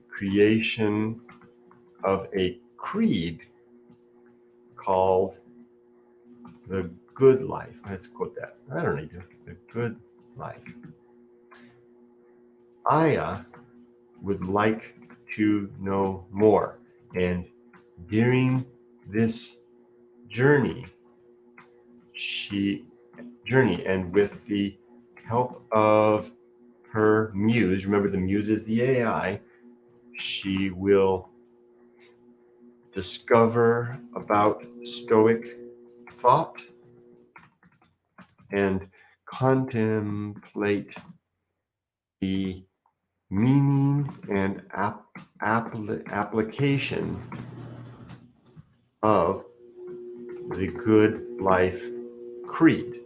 creation of a creed called the good life. Let's quote that. I don't need to. The good life. Aya would like to know more, and during this journey and with the help of her muse, remember the muse is the AI, she will discover about Stoic thought and contemplate the meaning and application of the good life creed.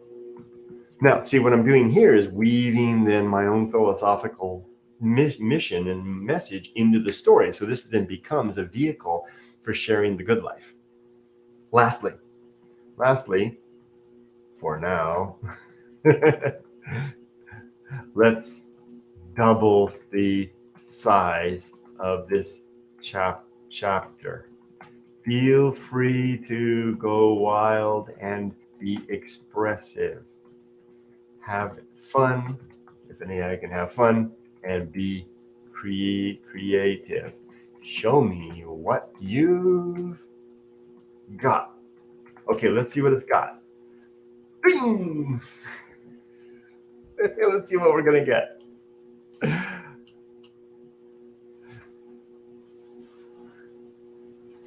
Now, see, what I'm doing here is weaving then my own philosophical mission and message into the story. So this then becomes a vehicle for sharing the good life. Lastly, for now, let's double the size of this chapter. Feel free to go wild and be expressive. Have fun, if an AI can have fun, and be creative. Show me what you've got. Okay, let's see what it's got. Bing! Let's see what we're gonna get.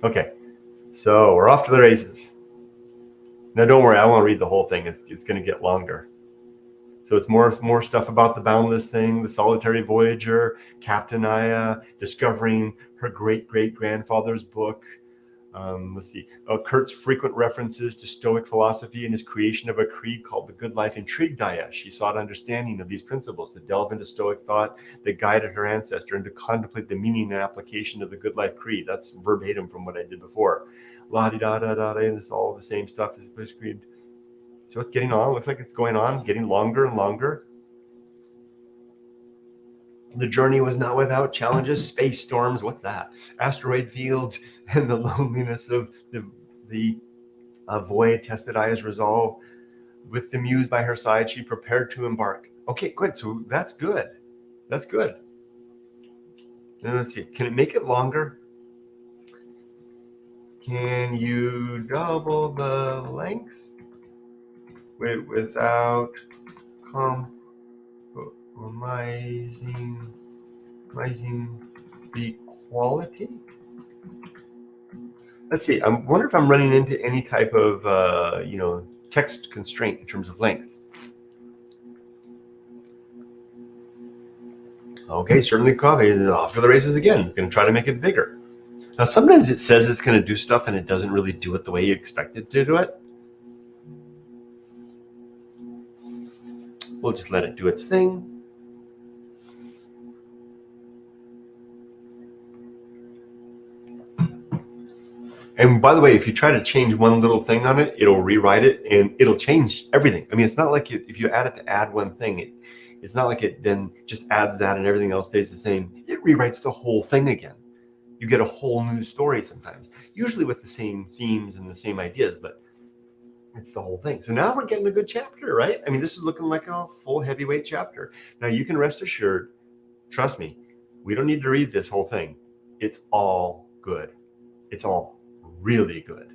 Okay, so we're off to the races. Now don't worry, I won't read the whole thing. It's gonna get longer. So it's more stuff about the boundless thing, the solitary voyager, Captain Aya, discovering her great-great-grandfather's book. Let's see. Kurt's frequent references to Stoic philosophy and his creation of a creed called the Good Life intrigued Aya. She sought understanding of these principles, to delve into Stoic thought that guided her ancestor, and to contemplate the meaning and application of the Good Life creed. That's verbatim from what I did before. La-di-da-da-da-da, and it's all the same stuff as the creed. So it's getting on. Looks like it's going on, getting longer and longer. The journey was not without challenges, space storms, what's that? Asteroid fields, and the loneliness of the void tested Aya's resolve. With the muse by her side, she prepared to embark. Okay, good. So that's good. That's good. Now let's see. Can it make it longer? Can you double the length without compromising the quality? Let's see. I wonder if I'm running into any type of text constraint in terms of length. Okay, certainly copy. Off to the races again. It's going to try to make it bigger. Now, sometimes it says it's going to do stuff and it doesn't really do it the way you expect it to do it. We'll just let it do its thing. And by the way, if you try to change one little thing on it, it'll rewrite it and it'll change everything. I mean, it's not like if you add it to add one thing, it's not like it then just adds that and everything else stays the same. It rewrites the whole thing again. You get a whole new story sometimes, usually with the same themes and the same ideas, but it's the whole thing. So now we're getting a good chapter, right? I mean, this is looking like a full heavyweight chapter. Now you can rest assured, trust me, we don't need to read this whole thing. It's all good. It's all really good.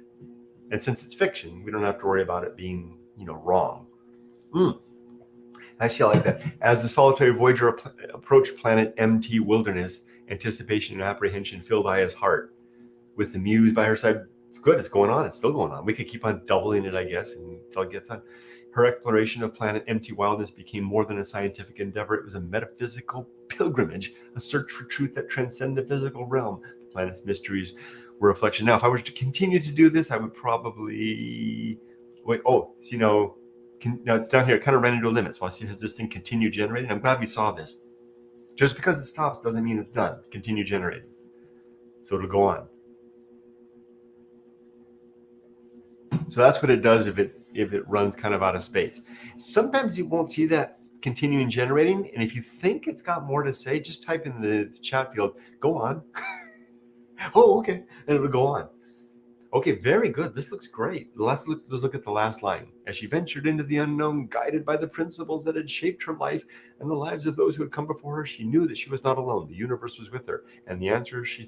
And since it's fiction, we don't have to worry about it being, wrong. Actually, I like that. As the solitary voyager approached planet MT Wilderness, anticipation and apprehension filled Aya's heart. With the muse by her side, It's good. It's going on. It's still going on. We could keep on doubling it, I guess, until it gets on. Her exploration of planet empty wildness became more than a scientific endeavor. It was a metaphysical pilgrimage, a search for truth that transcended the physical realm. The planet's mysteries were a reflection. Now, if I were to continue to do this, I would probably wait. Oh, so, now it's down here. It kind of ran into a limit. So I see, has this thing continued generating? I'm glad we saw this. Just because it stops doesn't mean it's done. Continue generating. So it'll go on. So that's what it does if it runs kind of out of space. Sometimes you won't see that continuing generating, and if you think it's got more to say, just type in the chat field, go on. Oh, okay, and it'll go on. Okay, very good. This looks great. Let's look at the last line. As she ventured into the unknown, guided by the principles that had shaped her life and the lives of those who had come before her, she knew that she was not alone. The universe was with her, and the answers she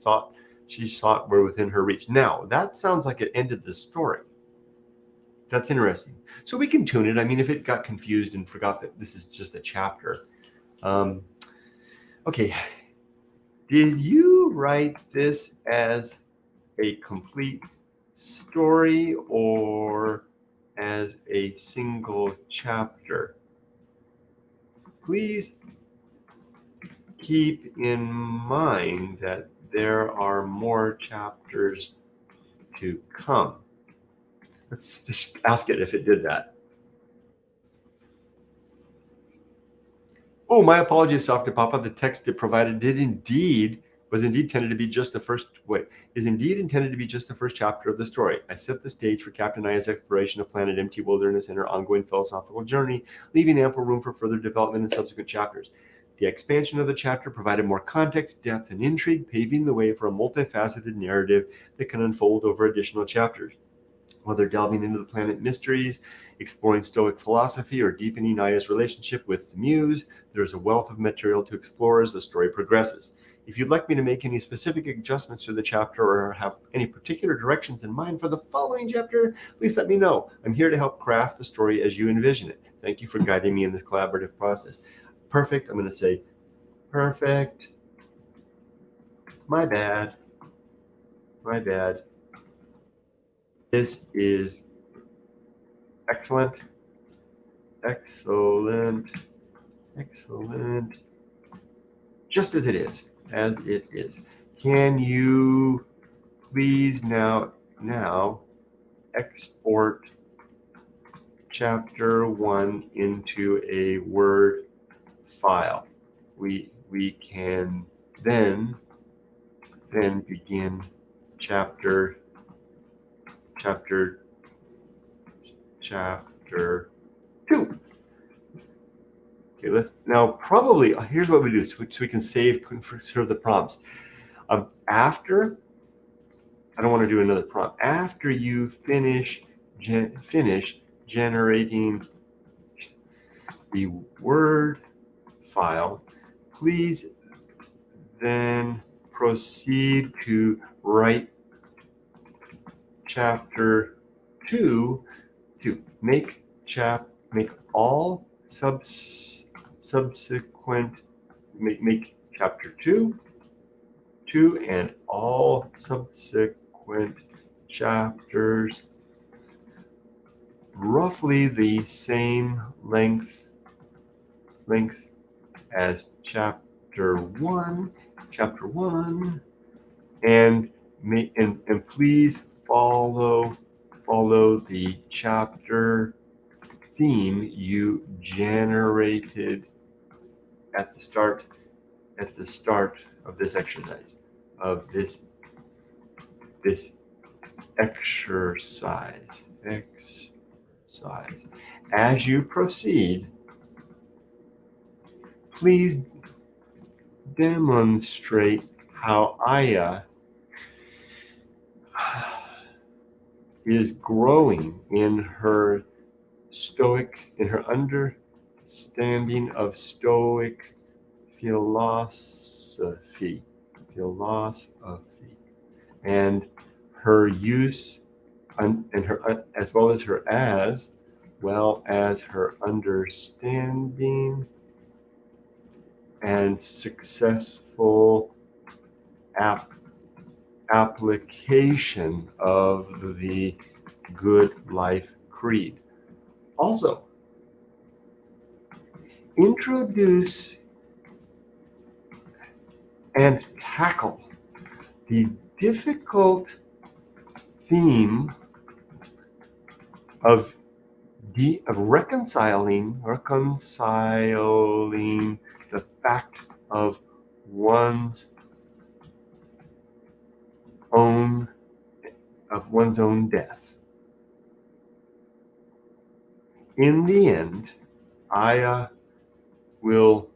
sought were within her reach. Now, that sounds like it ended the story. That's interesting. So we can tune it. I mean, if it got confused and forgot that this is just a chapter. Okay. Did you write this as a complete story or as a single chapter? Please keep in mind that there are more chapters to come. Let's just ask it if it did that. Oh, my apologies, softypapa. The text it provided was indeed intended to be just the first chapter of the story. I set the stage for Captain Aya's exploration of planet empty wilderness and her ongoing philosophical journey, leaving ample room for further development in subsequent chapters. The expansion of the chapter provided more context, depth, and intrigue, paving the way for a multifaceted narrative that can unfold over additional chapters. Whether delving into the planet mysteries, exploring Stoic philosophy, or deepening Aya's relationship with the Muse, there is a wealth of material to explore as the story progresses. If you'd like me to make any specific adjustments to the chapter or have any particular directions in mind for the following chapter, please let me know. I'm here to help craft the story as you envision it. Thank you for guiding me in this collaborative process. Perfect. I'm going to say perfect. My bad. This is excellent. Just as it is. Can you please now export chapter 1 into a Word file? We can then begin chapter 2. Okay, let's now probably here's what we do so we can save for the prompts. After I don't want to do another prompt. After you finish generating the Word file, please then proceed to write chapter 2 to make all subsequent make chapter 2 and all subsequent chapters roughly the same length as chapter 1, and please follow the chapter theme you generated at the start of this exercise, As you proceed, please demonstrate how Aya is growing in her understanding of Stoic philosophy, and her use and her as well as her understanding and successful application of the Good Life Creed. Also, introduce and tackle the difficult theme of reconciling the fact of one's own death. In the end, I will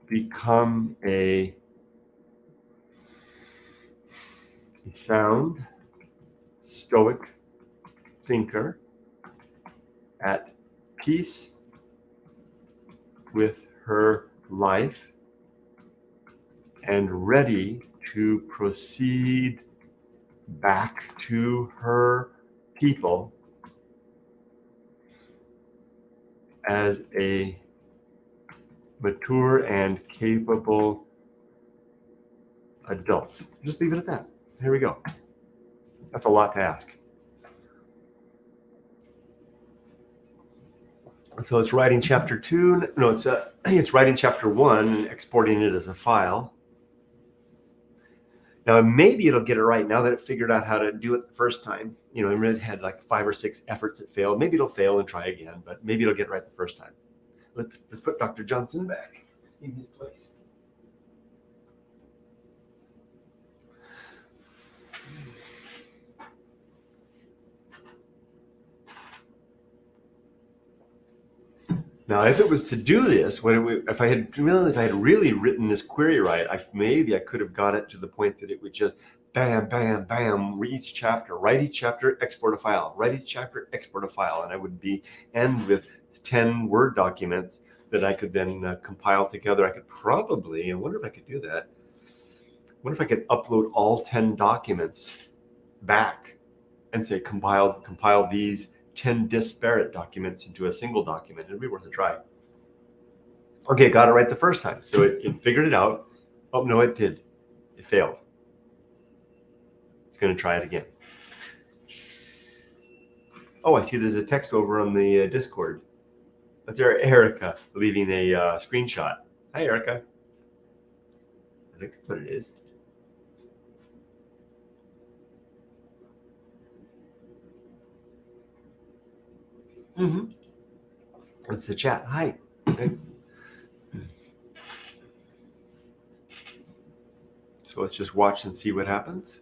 become a sound, stoic thinker at peace with her life and ready to proceed back to her people as a mature and capable adult. Just leave it at that. Here we go. That's a lot to ask. So it's writing chapter 2. No, it's writing chapter 1 and exporting it as a file. Now, maybe it'll get it right now that it figured out how to do it the first time. It had like 5 or 6 efforts that failed. Maybe it'll fail and try again, but maybe it'll get it right the first time. Let's put Dr. Johnson back in his place. Now, if it was to do this, if I had really written this query right, maybe I could have got it to the point that it would just bam, bam, bam, write each chapter, export a file, write each chapter, export a file, and I would end with 10 Word documents that I could then compile together. I wonder if I could do that. I wonder if I could upload all 10 documents back and say compile these 10 disparate documents into a single document. It'd be worth a try. Okay, got it right the first time. So it figured it out. Oh, no, it did. It failed. It's going to try it again. Oh, I see there's a text over on the Discord. That's Erica leaving a screenshot. Hi, Erica. I think that's what it is. Mm-hmm. It's the chat. Hi. So let's just watch and see what happens.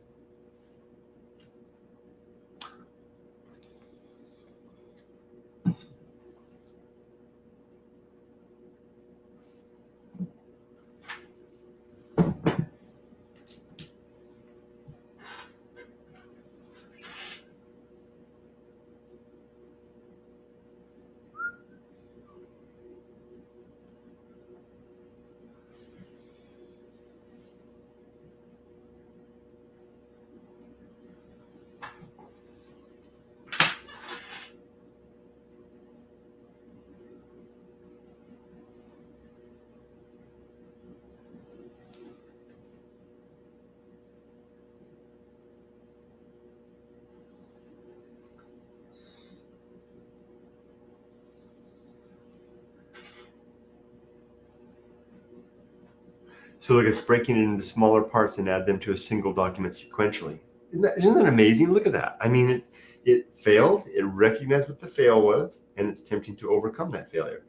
So look, it's breaking it into smaller parts and add them to a single document sequentially. Isn't that amazing? Look at that. I mean, it failed. It recognized what the fail was, and it's attempting to overcome that failure.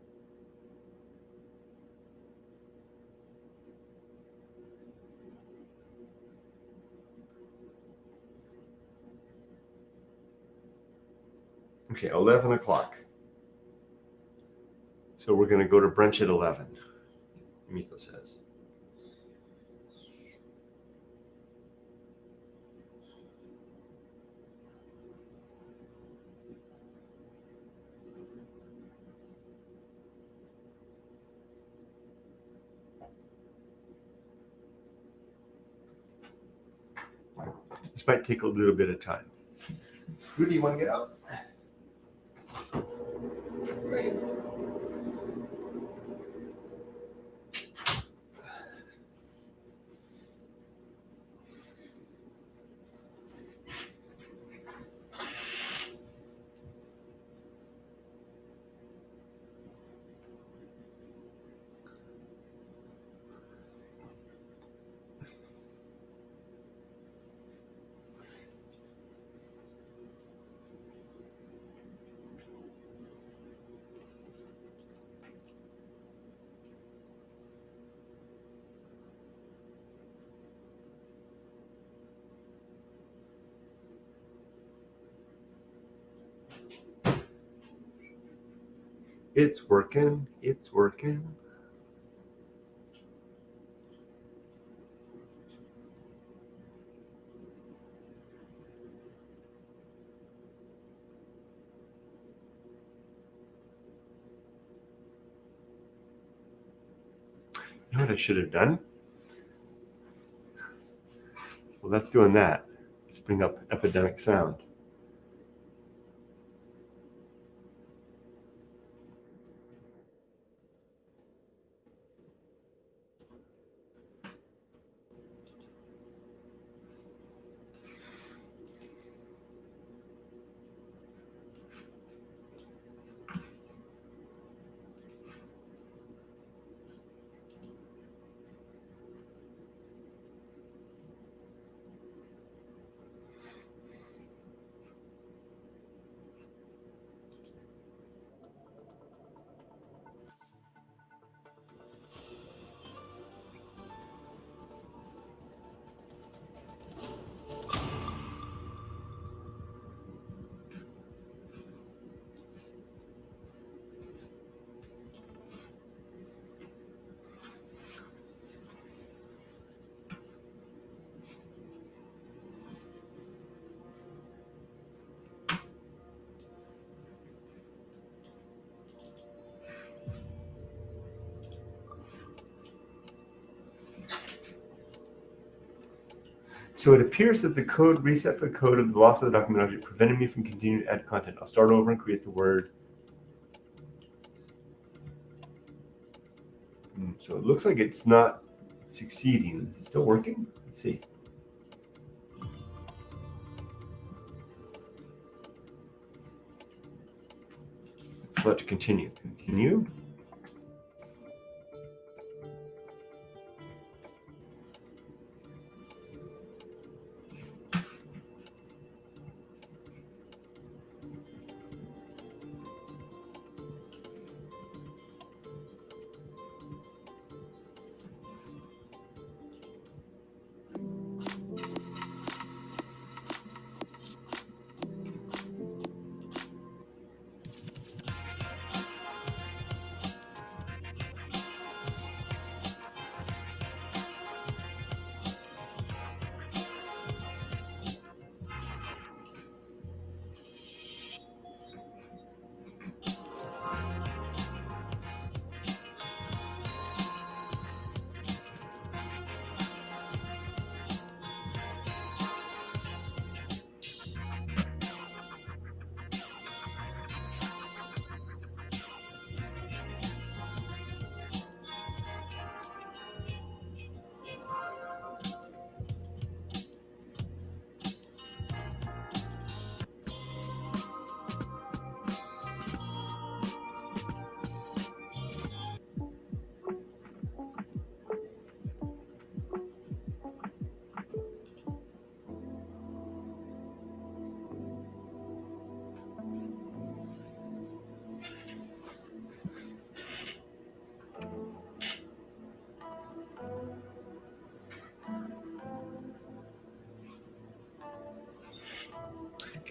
Okay, 11 o'clock. So we're going to go to brunch at 11, Miko says. This might take a little bit of time. Who do you want to get out? Right. It's working. It's working. You know what I should have done? Well, that's doing that. Let's bring up epidemic sound. So it appears that the code reset for the code of the loss of the document object prevented me from continuing to add content. I'll start over and create the word. So it looks like it's not succeeding. Is it still working? Let's see. Let's select to continue. Continue.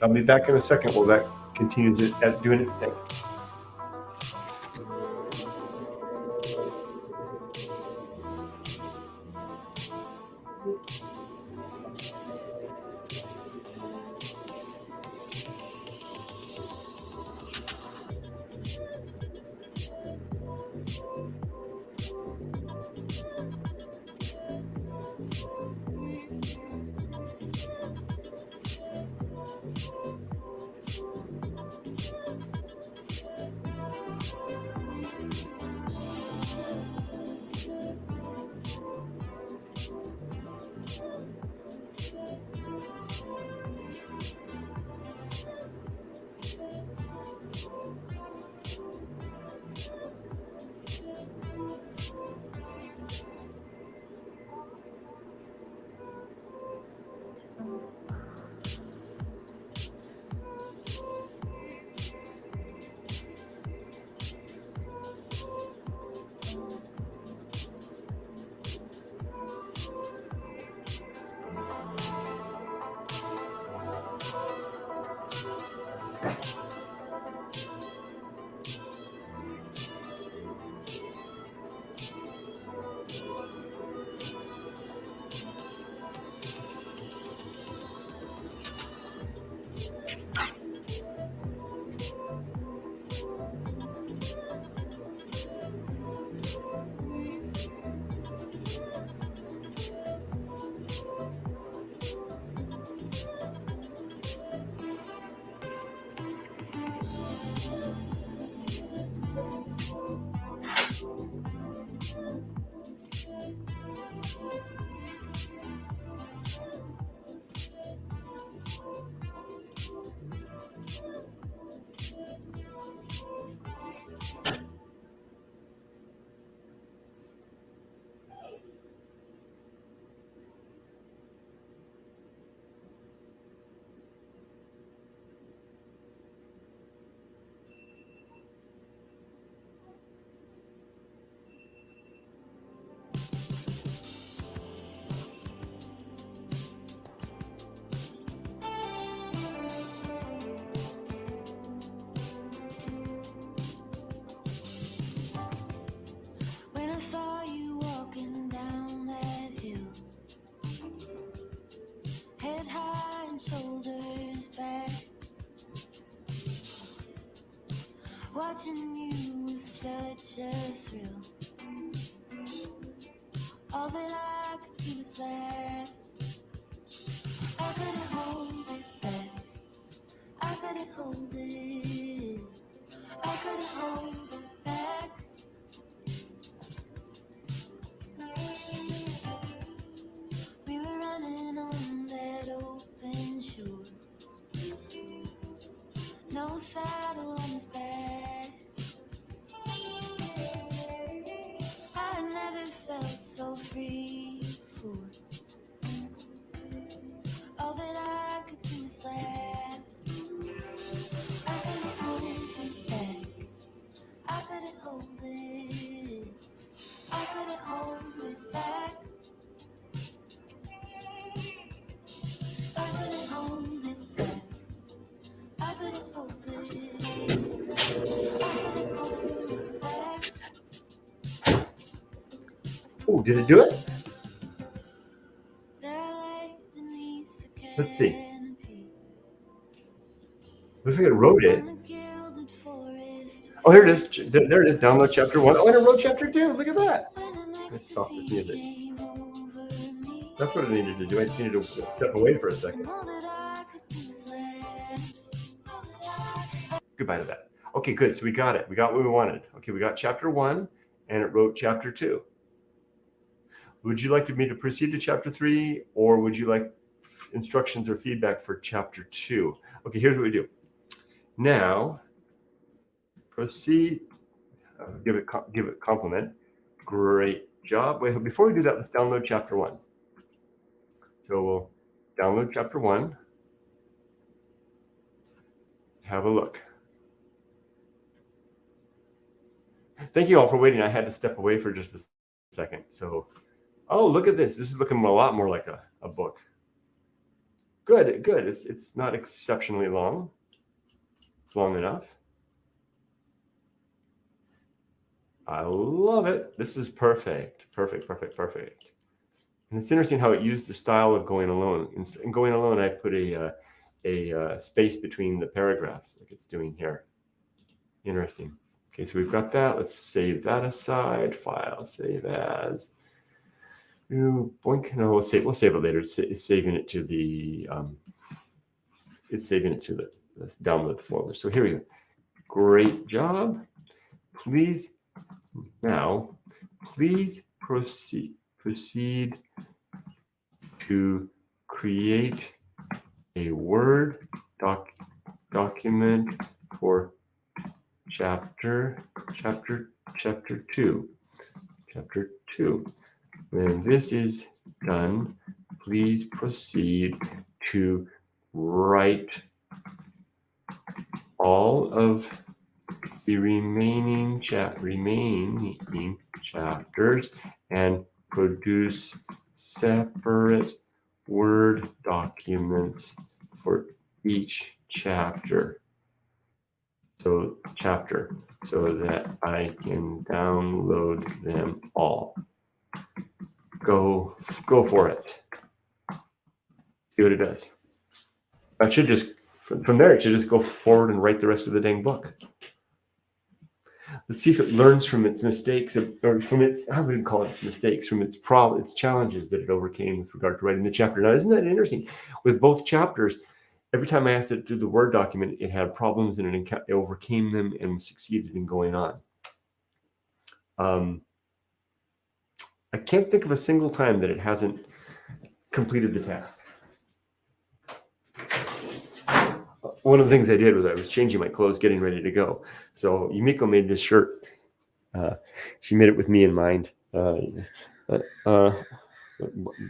I'll be back in a second while that continues doing its thing. Watching you was such a thrill. All that I could do was laugh. I couldn't hold it back. I couldn't hold it. I couldn't hold it back. We were running on that open shore. No saddle on his back. I never felt so free before. All that I could do was laugh. I couldn't hold it back. I couldn't hold it. I couldn't hold it back. I couldn't hold it back. I couldn't hold it. I couldn't hold it back. Oh, did it do it? There I lay beneath the canopy. Let's see. Looks like it wrote it. On the gilded forest. Oh, here it is. There it is. Download chapter 1. Oh, and it wrote chapter 2. Look at that. When an Let's stop this ecstasy music. came over me. That's what it needed to do. I just needed to step away for a second. And all that I could do was laugh. All that I Goodbye to that. Okay, good. So we got it. We got what we wanted. Okay, we got chapter 1, and it wrote chapter 2. Would you like me to proceed to chapter 3, or would you like instructions or feedback for chapter 2? Okay, here's what we do. Now, proceed. Give it compliment. Great job. Wait, before we do that, let's download chapter 1. So we'll download chapter 1. Have a look. Thank you all for waiting. I had to step away for just a second. So, oh, look at this. This is looking a lot more like a book. Good, good. It's not exceptionally long. It's long enough. I love it. This is perfect. Perfect, perfect, perfect. And it's interesting how it used the style of Going Alone. In Going Alone, I put a space between the paragraphs like it's doing here. Interesting. Okay, so we've got that. Let's save that aside. File, save as. Boink. No, we'll save it later. It's saving it to the let's download folder. So here we go. Great job. Please proceed to create a Word document for chapter 2. Chapter 2. When this is done, please proceed to write all of the remaining chapters and produce separate Word documents for each chapter. So that I can download them all. Go for it. See what it does. That should just, from there, it should just go forward and write the rest of the dang book. Let's see if it learns from its mistakes, or from its, I wouldn't call it its mistakes, from its challenges that it overcame with regard to writing the chapter. Now, isn't that interesting? With both chapters, every time I asked it to do the Word document, it had problems and it overcame them and succeeded in going on. I can't think of a single time that it hasn't completed the task. One of the things I did was I was changing my clothes, getting ready to go. So Yumiko made this shirt. She made it with me in mind. What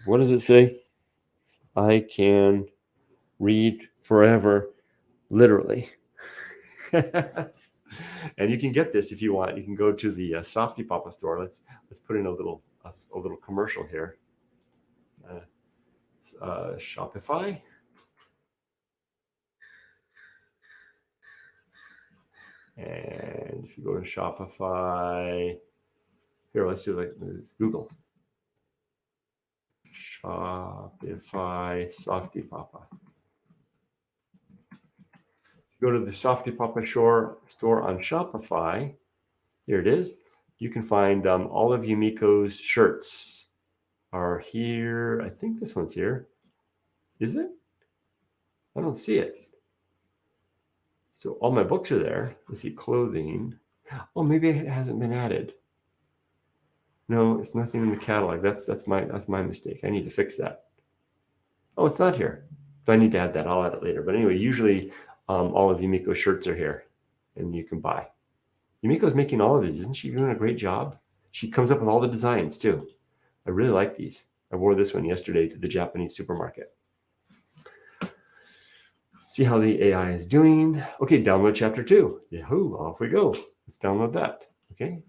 does it say? I can read forever, literally. And you can get this if you want. You can go to the softypapa store. Let's put in a little commercial here. Shopify. And if you go to Shopify, here, let's do like this, Google. Shopify softypapa. go to the softypapa store on Shopify. Here it is. You can find all of Yumiko's shirts are here. I think this one's here. Is it? I don't see it. So all my books are there. Let's see, clothing. Oh, maybe it hasn't been added. No, it's nothing in the catalog. That's my mistake. I need to fix that. Oh, it's not here. So I need to add that. I'll add it later. But anyway, usually all of Yumiko's shirts are here, and you can buy. Yumiko's making all of these. Isn't she doing a great job? She comes up with all the designs too. I really like these. I wore this one yesterday to the Japanese supermarket. See how the AI is doing. Okay, download chapter 2. Yahoo, off we go. Let's download that. Okay.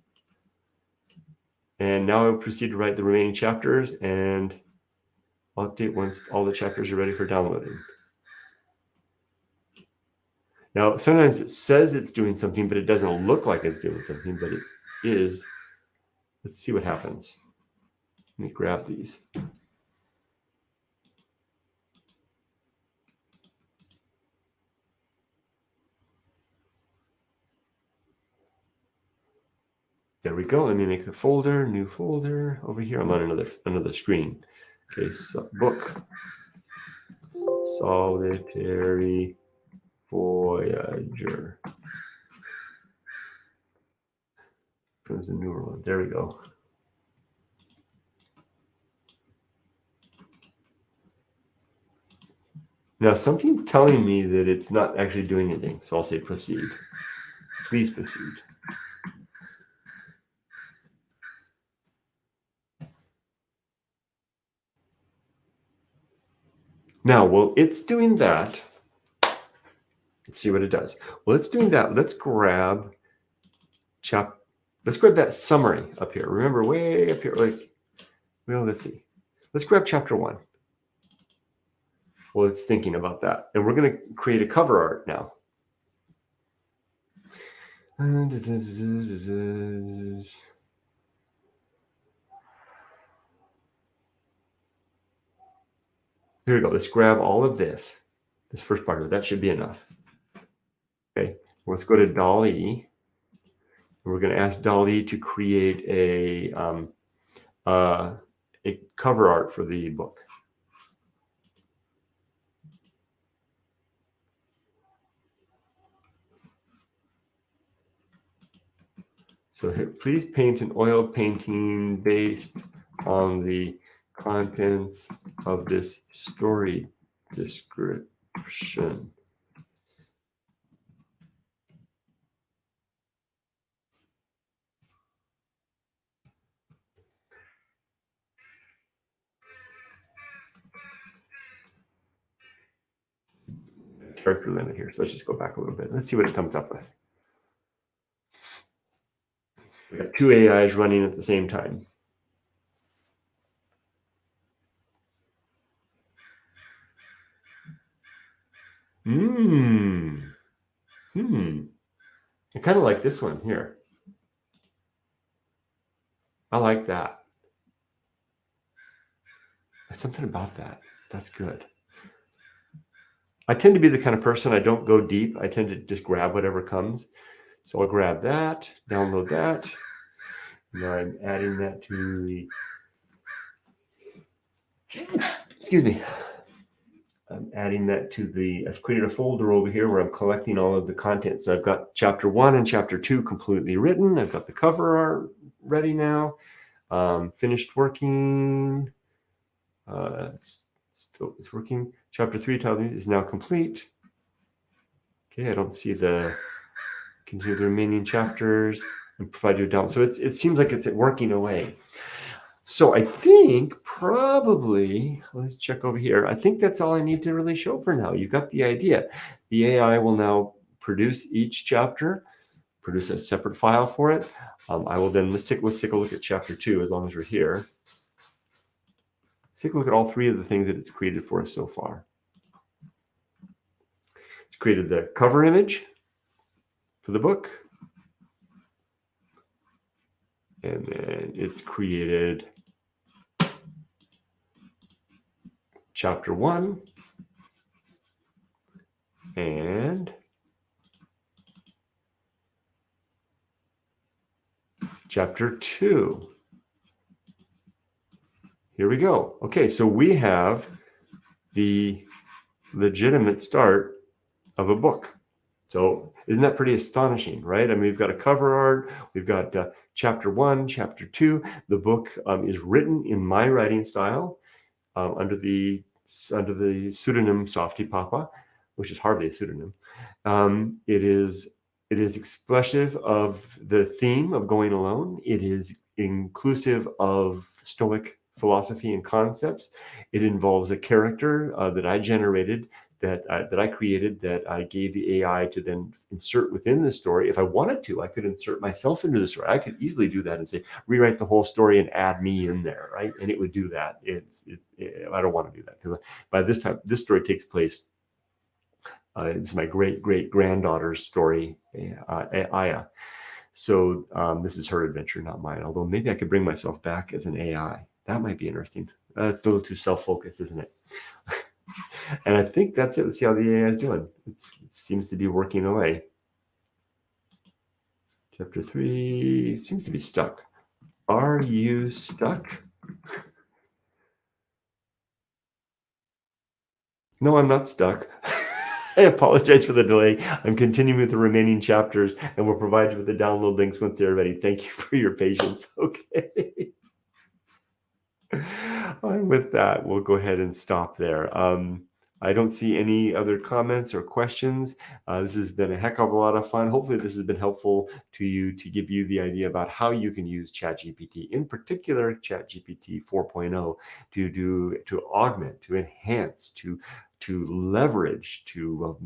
And now I'll proceed to write the remaining chapters and I'll update once all the chapters are ready for downloading. Now, sometimes it says it's doing something, but it doesn't look like it's doing something, but it is. Let's see what happens. Let me grab these. There we go. Let me make the folder, new folder. Over here, I'm on another screen. Okay, so book, Solitary Voyager. There's a newer one. There we go. Now, something's telling me that it's not actually doing anything. So I'll say proceed. Please proceed. Now, while it's doing that, let's see what it does. Well, it's doing that. Let's grab that summary up here. Remember, way up here, let's see. Let's grab chapter 1. Well, it's thinking about that. And we're going to create a cover art now. Here we go. Let's grab all of this first part of it. That should be enough. Okay, let's go to DALL-E. We're going to ask DALL-E to create a cover art for the book. So here, please paint an oil painting based on the contents of this story description. Character limit here. So let's just go back a little bit. Let's see what it comes up with. We got 2 AIs running at the same time. I kind of like this one here. I like that. There's something about that. That's good. I tend to be the kind of person, I don't go deep. I tend to just grab whatever comes. So I'll grab that, download that. Now I'm adding that to the, excuse me. I'm adding that to the, I've created a folder over here where I'm collecting all of the content. So I've got chapter 1 and chapter 2 completely written. I've got the cover art ready now. Finished working. It's working. Chapter 3 is now complete. Okay, I don't see the continue the remaining chapters and provide you a down. So it seems like it's working away. So I think probably, let's check over here. I think that's all I need to really show for now. You got the idea. The AI will now produce each chapter, produce a separate file for it. I will then, let's take a look at chapter 2 as long as we're here. Let's take a look at all 3 of the things that it's created for us so far. It's created the cover image for the book. And then it's created chapter 1 and chapter 2. Here we go. Okay, so we have the legitimate start of a book. So isn't that pretty astonishing, right? I mean, we've got a cover art, we've got chapter 1, chapter 2. The book is written in my writing style under the pseudonym softypapa, which is hardly a pseudonym. It is expressive of the theme of going alone. It is inclusive of Stoic philosophy and concepts. It involves a character that I generated, that I created, that I gave the AI to then insert within the story. If I wanted to, I could insert myself into the story. I could easily do that and say, rewrite the whole story and add me in there, right? And it would do that. I don't want to do that, because by this time, this story takes place. It's my great granddaughter's story, Aya. So this is her adventure, not mine. Although maybe I could bring myself back as an AI. That might be interesting. That's a little too self-focused, isn't it? And I think that's it. Let's see how the AI is doing. It seems to be working away. Chapter 3 seems to be stuck. Are you stuck? No, I'm not stuck. I apologize for the delay. I'm continuing with the remaining chapters, and we'll provide you with the download links once they're ready. Thank you for your patience. Okay. With that, we'll go ahead and stop there. I don't see any other comments or questions. This has been a heck of a lot of fun. Hopefully this has been helpful to you, to give you the idea about how you can use ChatGPT, in particular ChatGPT 4.0, to augment, to enhance, to leverage, to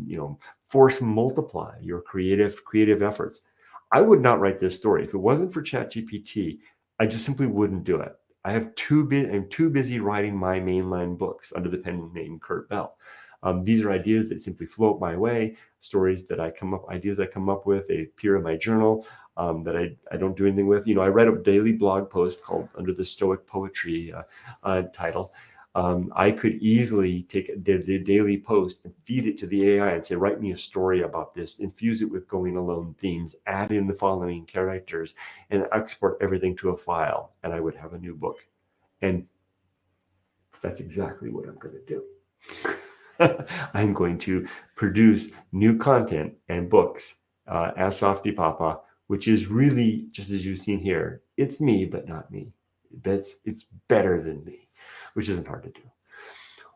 force multiply your creative efforts. I would not write this story if it wasn't for ChatGPT. I just simply wouldn't do it. I'm too busy writing my mainline books under the pen name Kurt Bell. These are ideas that simply float my way, stories that ideas I come up with. They appear in my journal that I don't do anything with. I write a daily blog post called under the Stoic Poetry title. I could easily take the daily post and feed it to the AI and say, write me a story about this, infuse it with going alone themes, add in the following characters, and export everything to a file, and I would have a new book. And that's exactly what I'm going to do. I'm going to produce new content and books as softypapa, which is really, just as you've seen here, it's me, but not me. It's better than me, which isn't hard to do.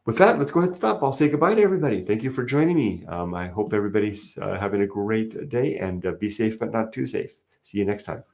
With that, let's go ahead and stop. I'll say goodbye to everybody. Thank you for joining me. I hope everybody's having a great day, and be safe, but not too safe. See you next time.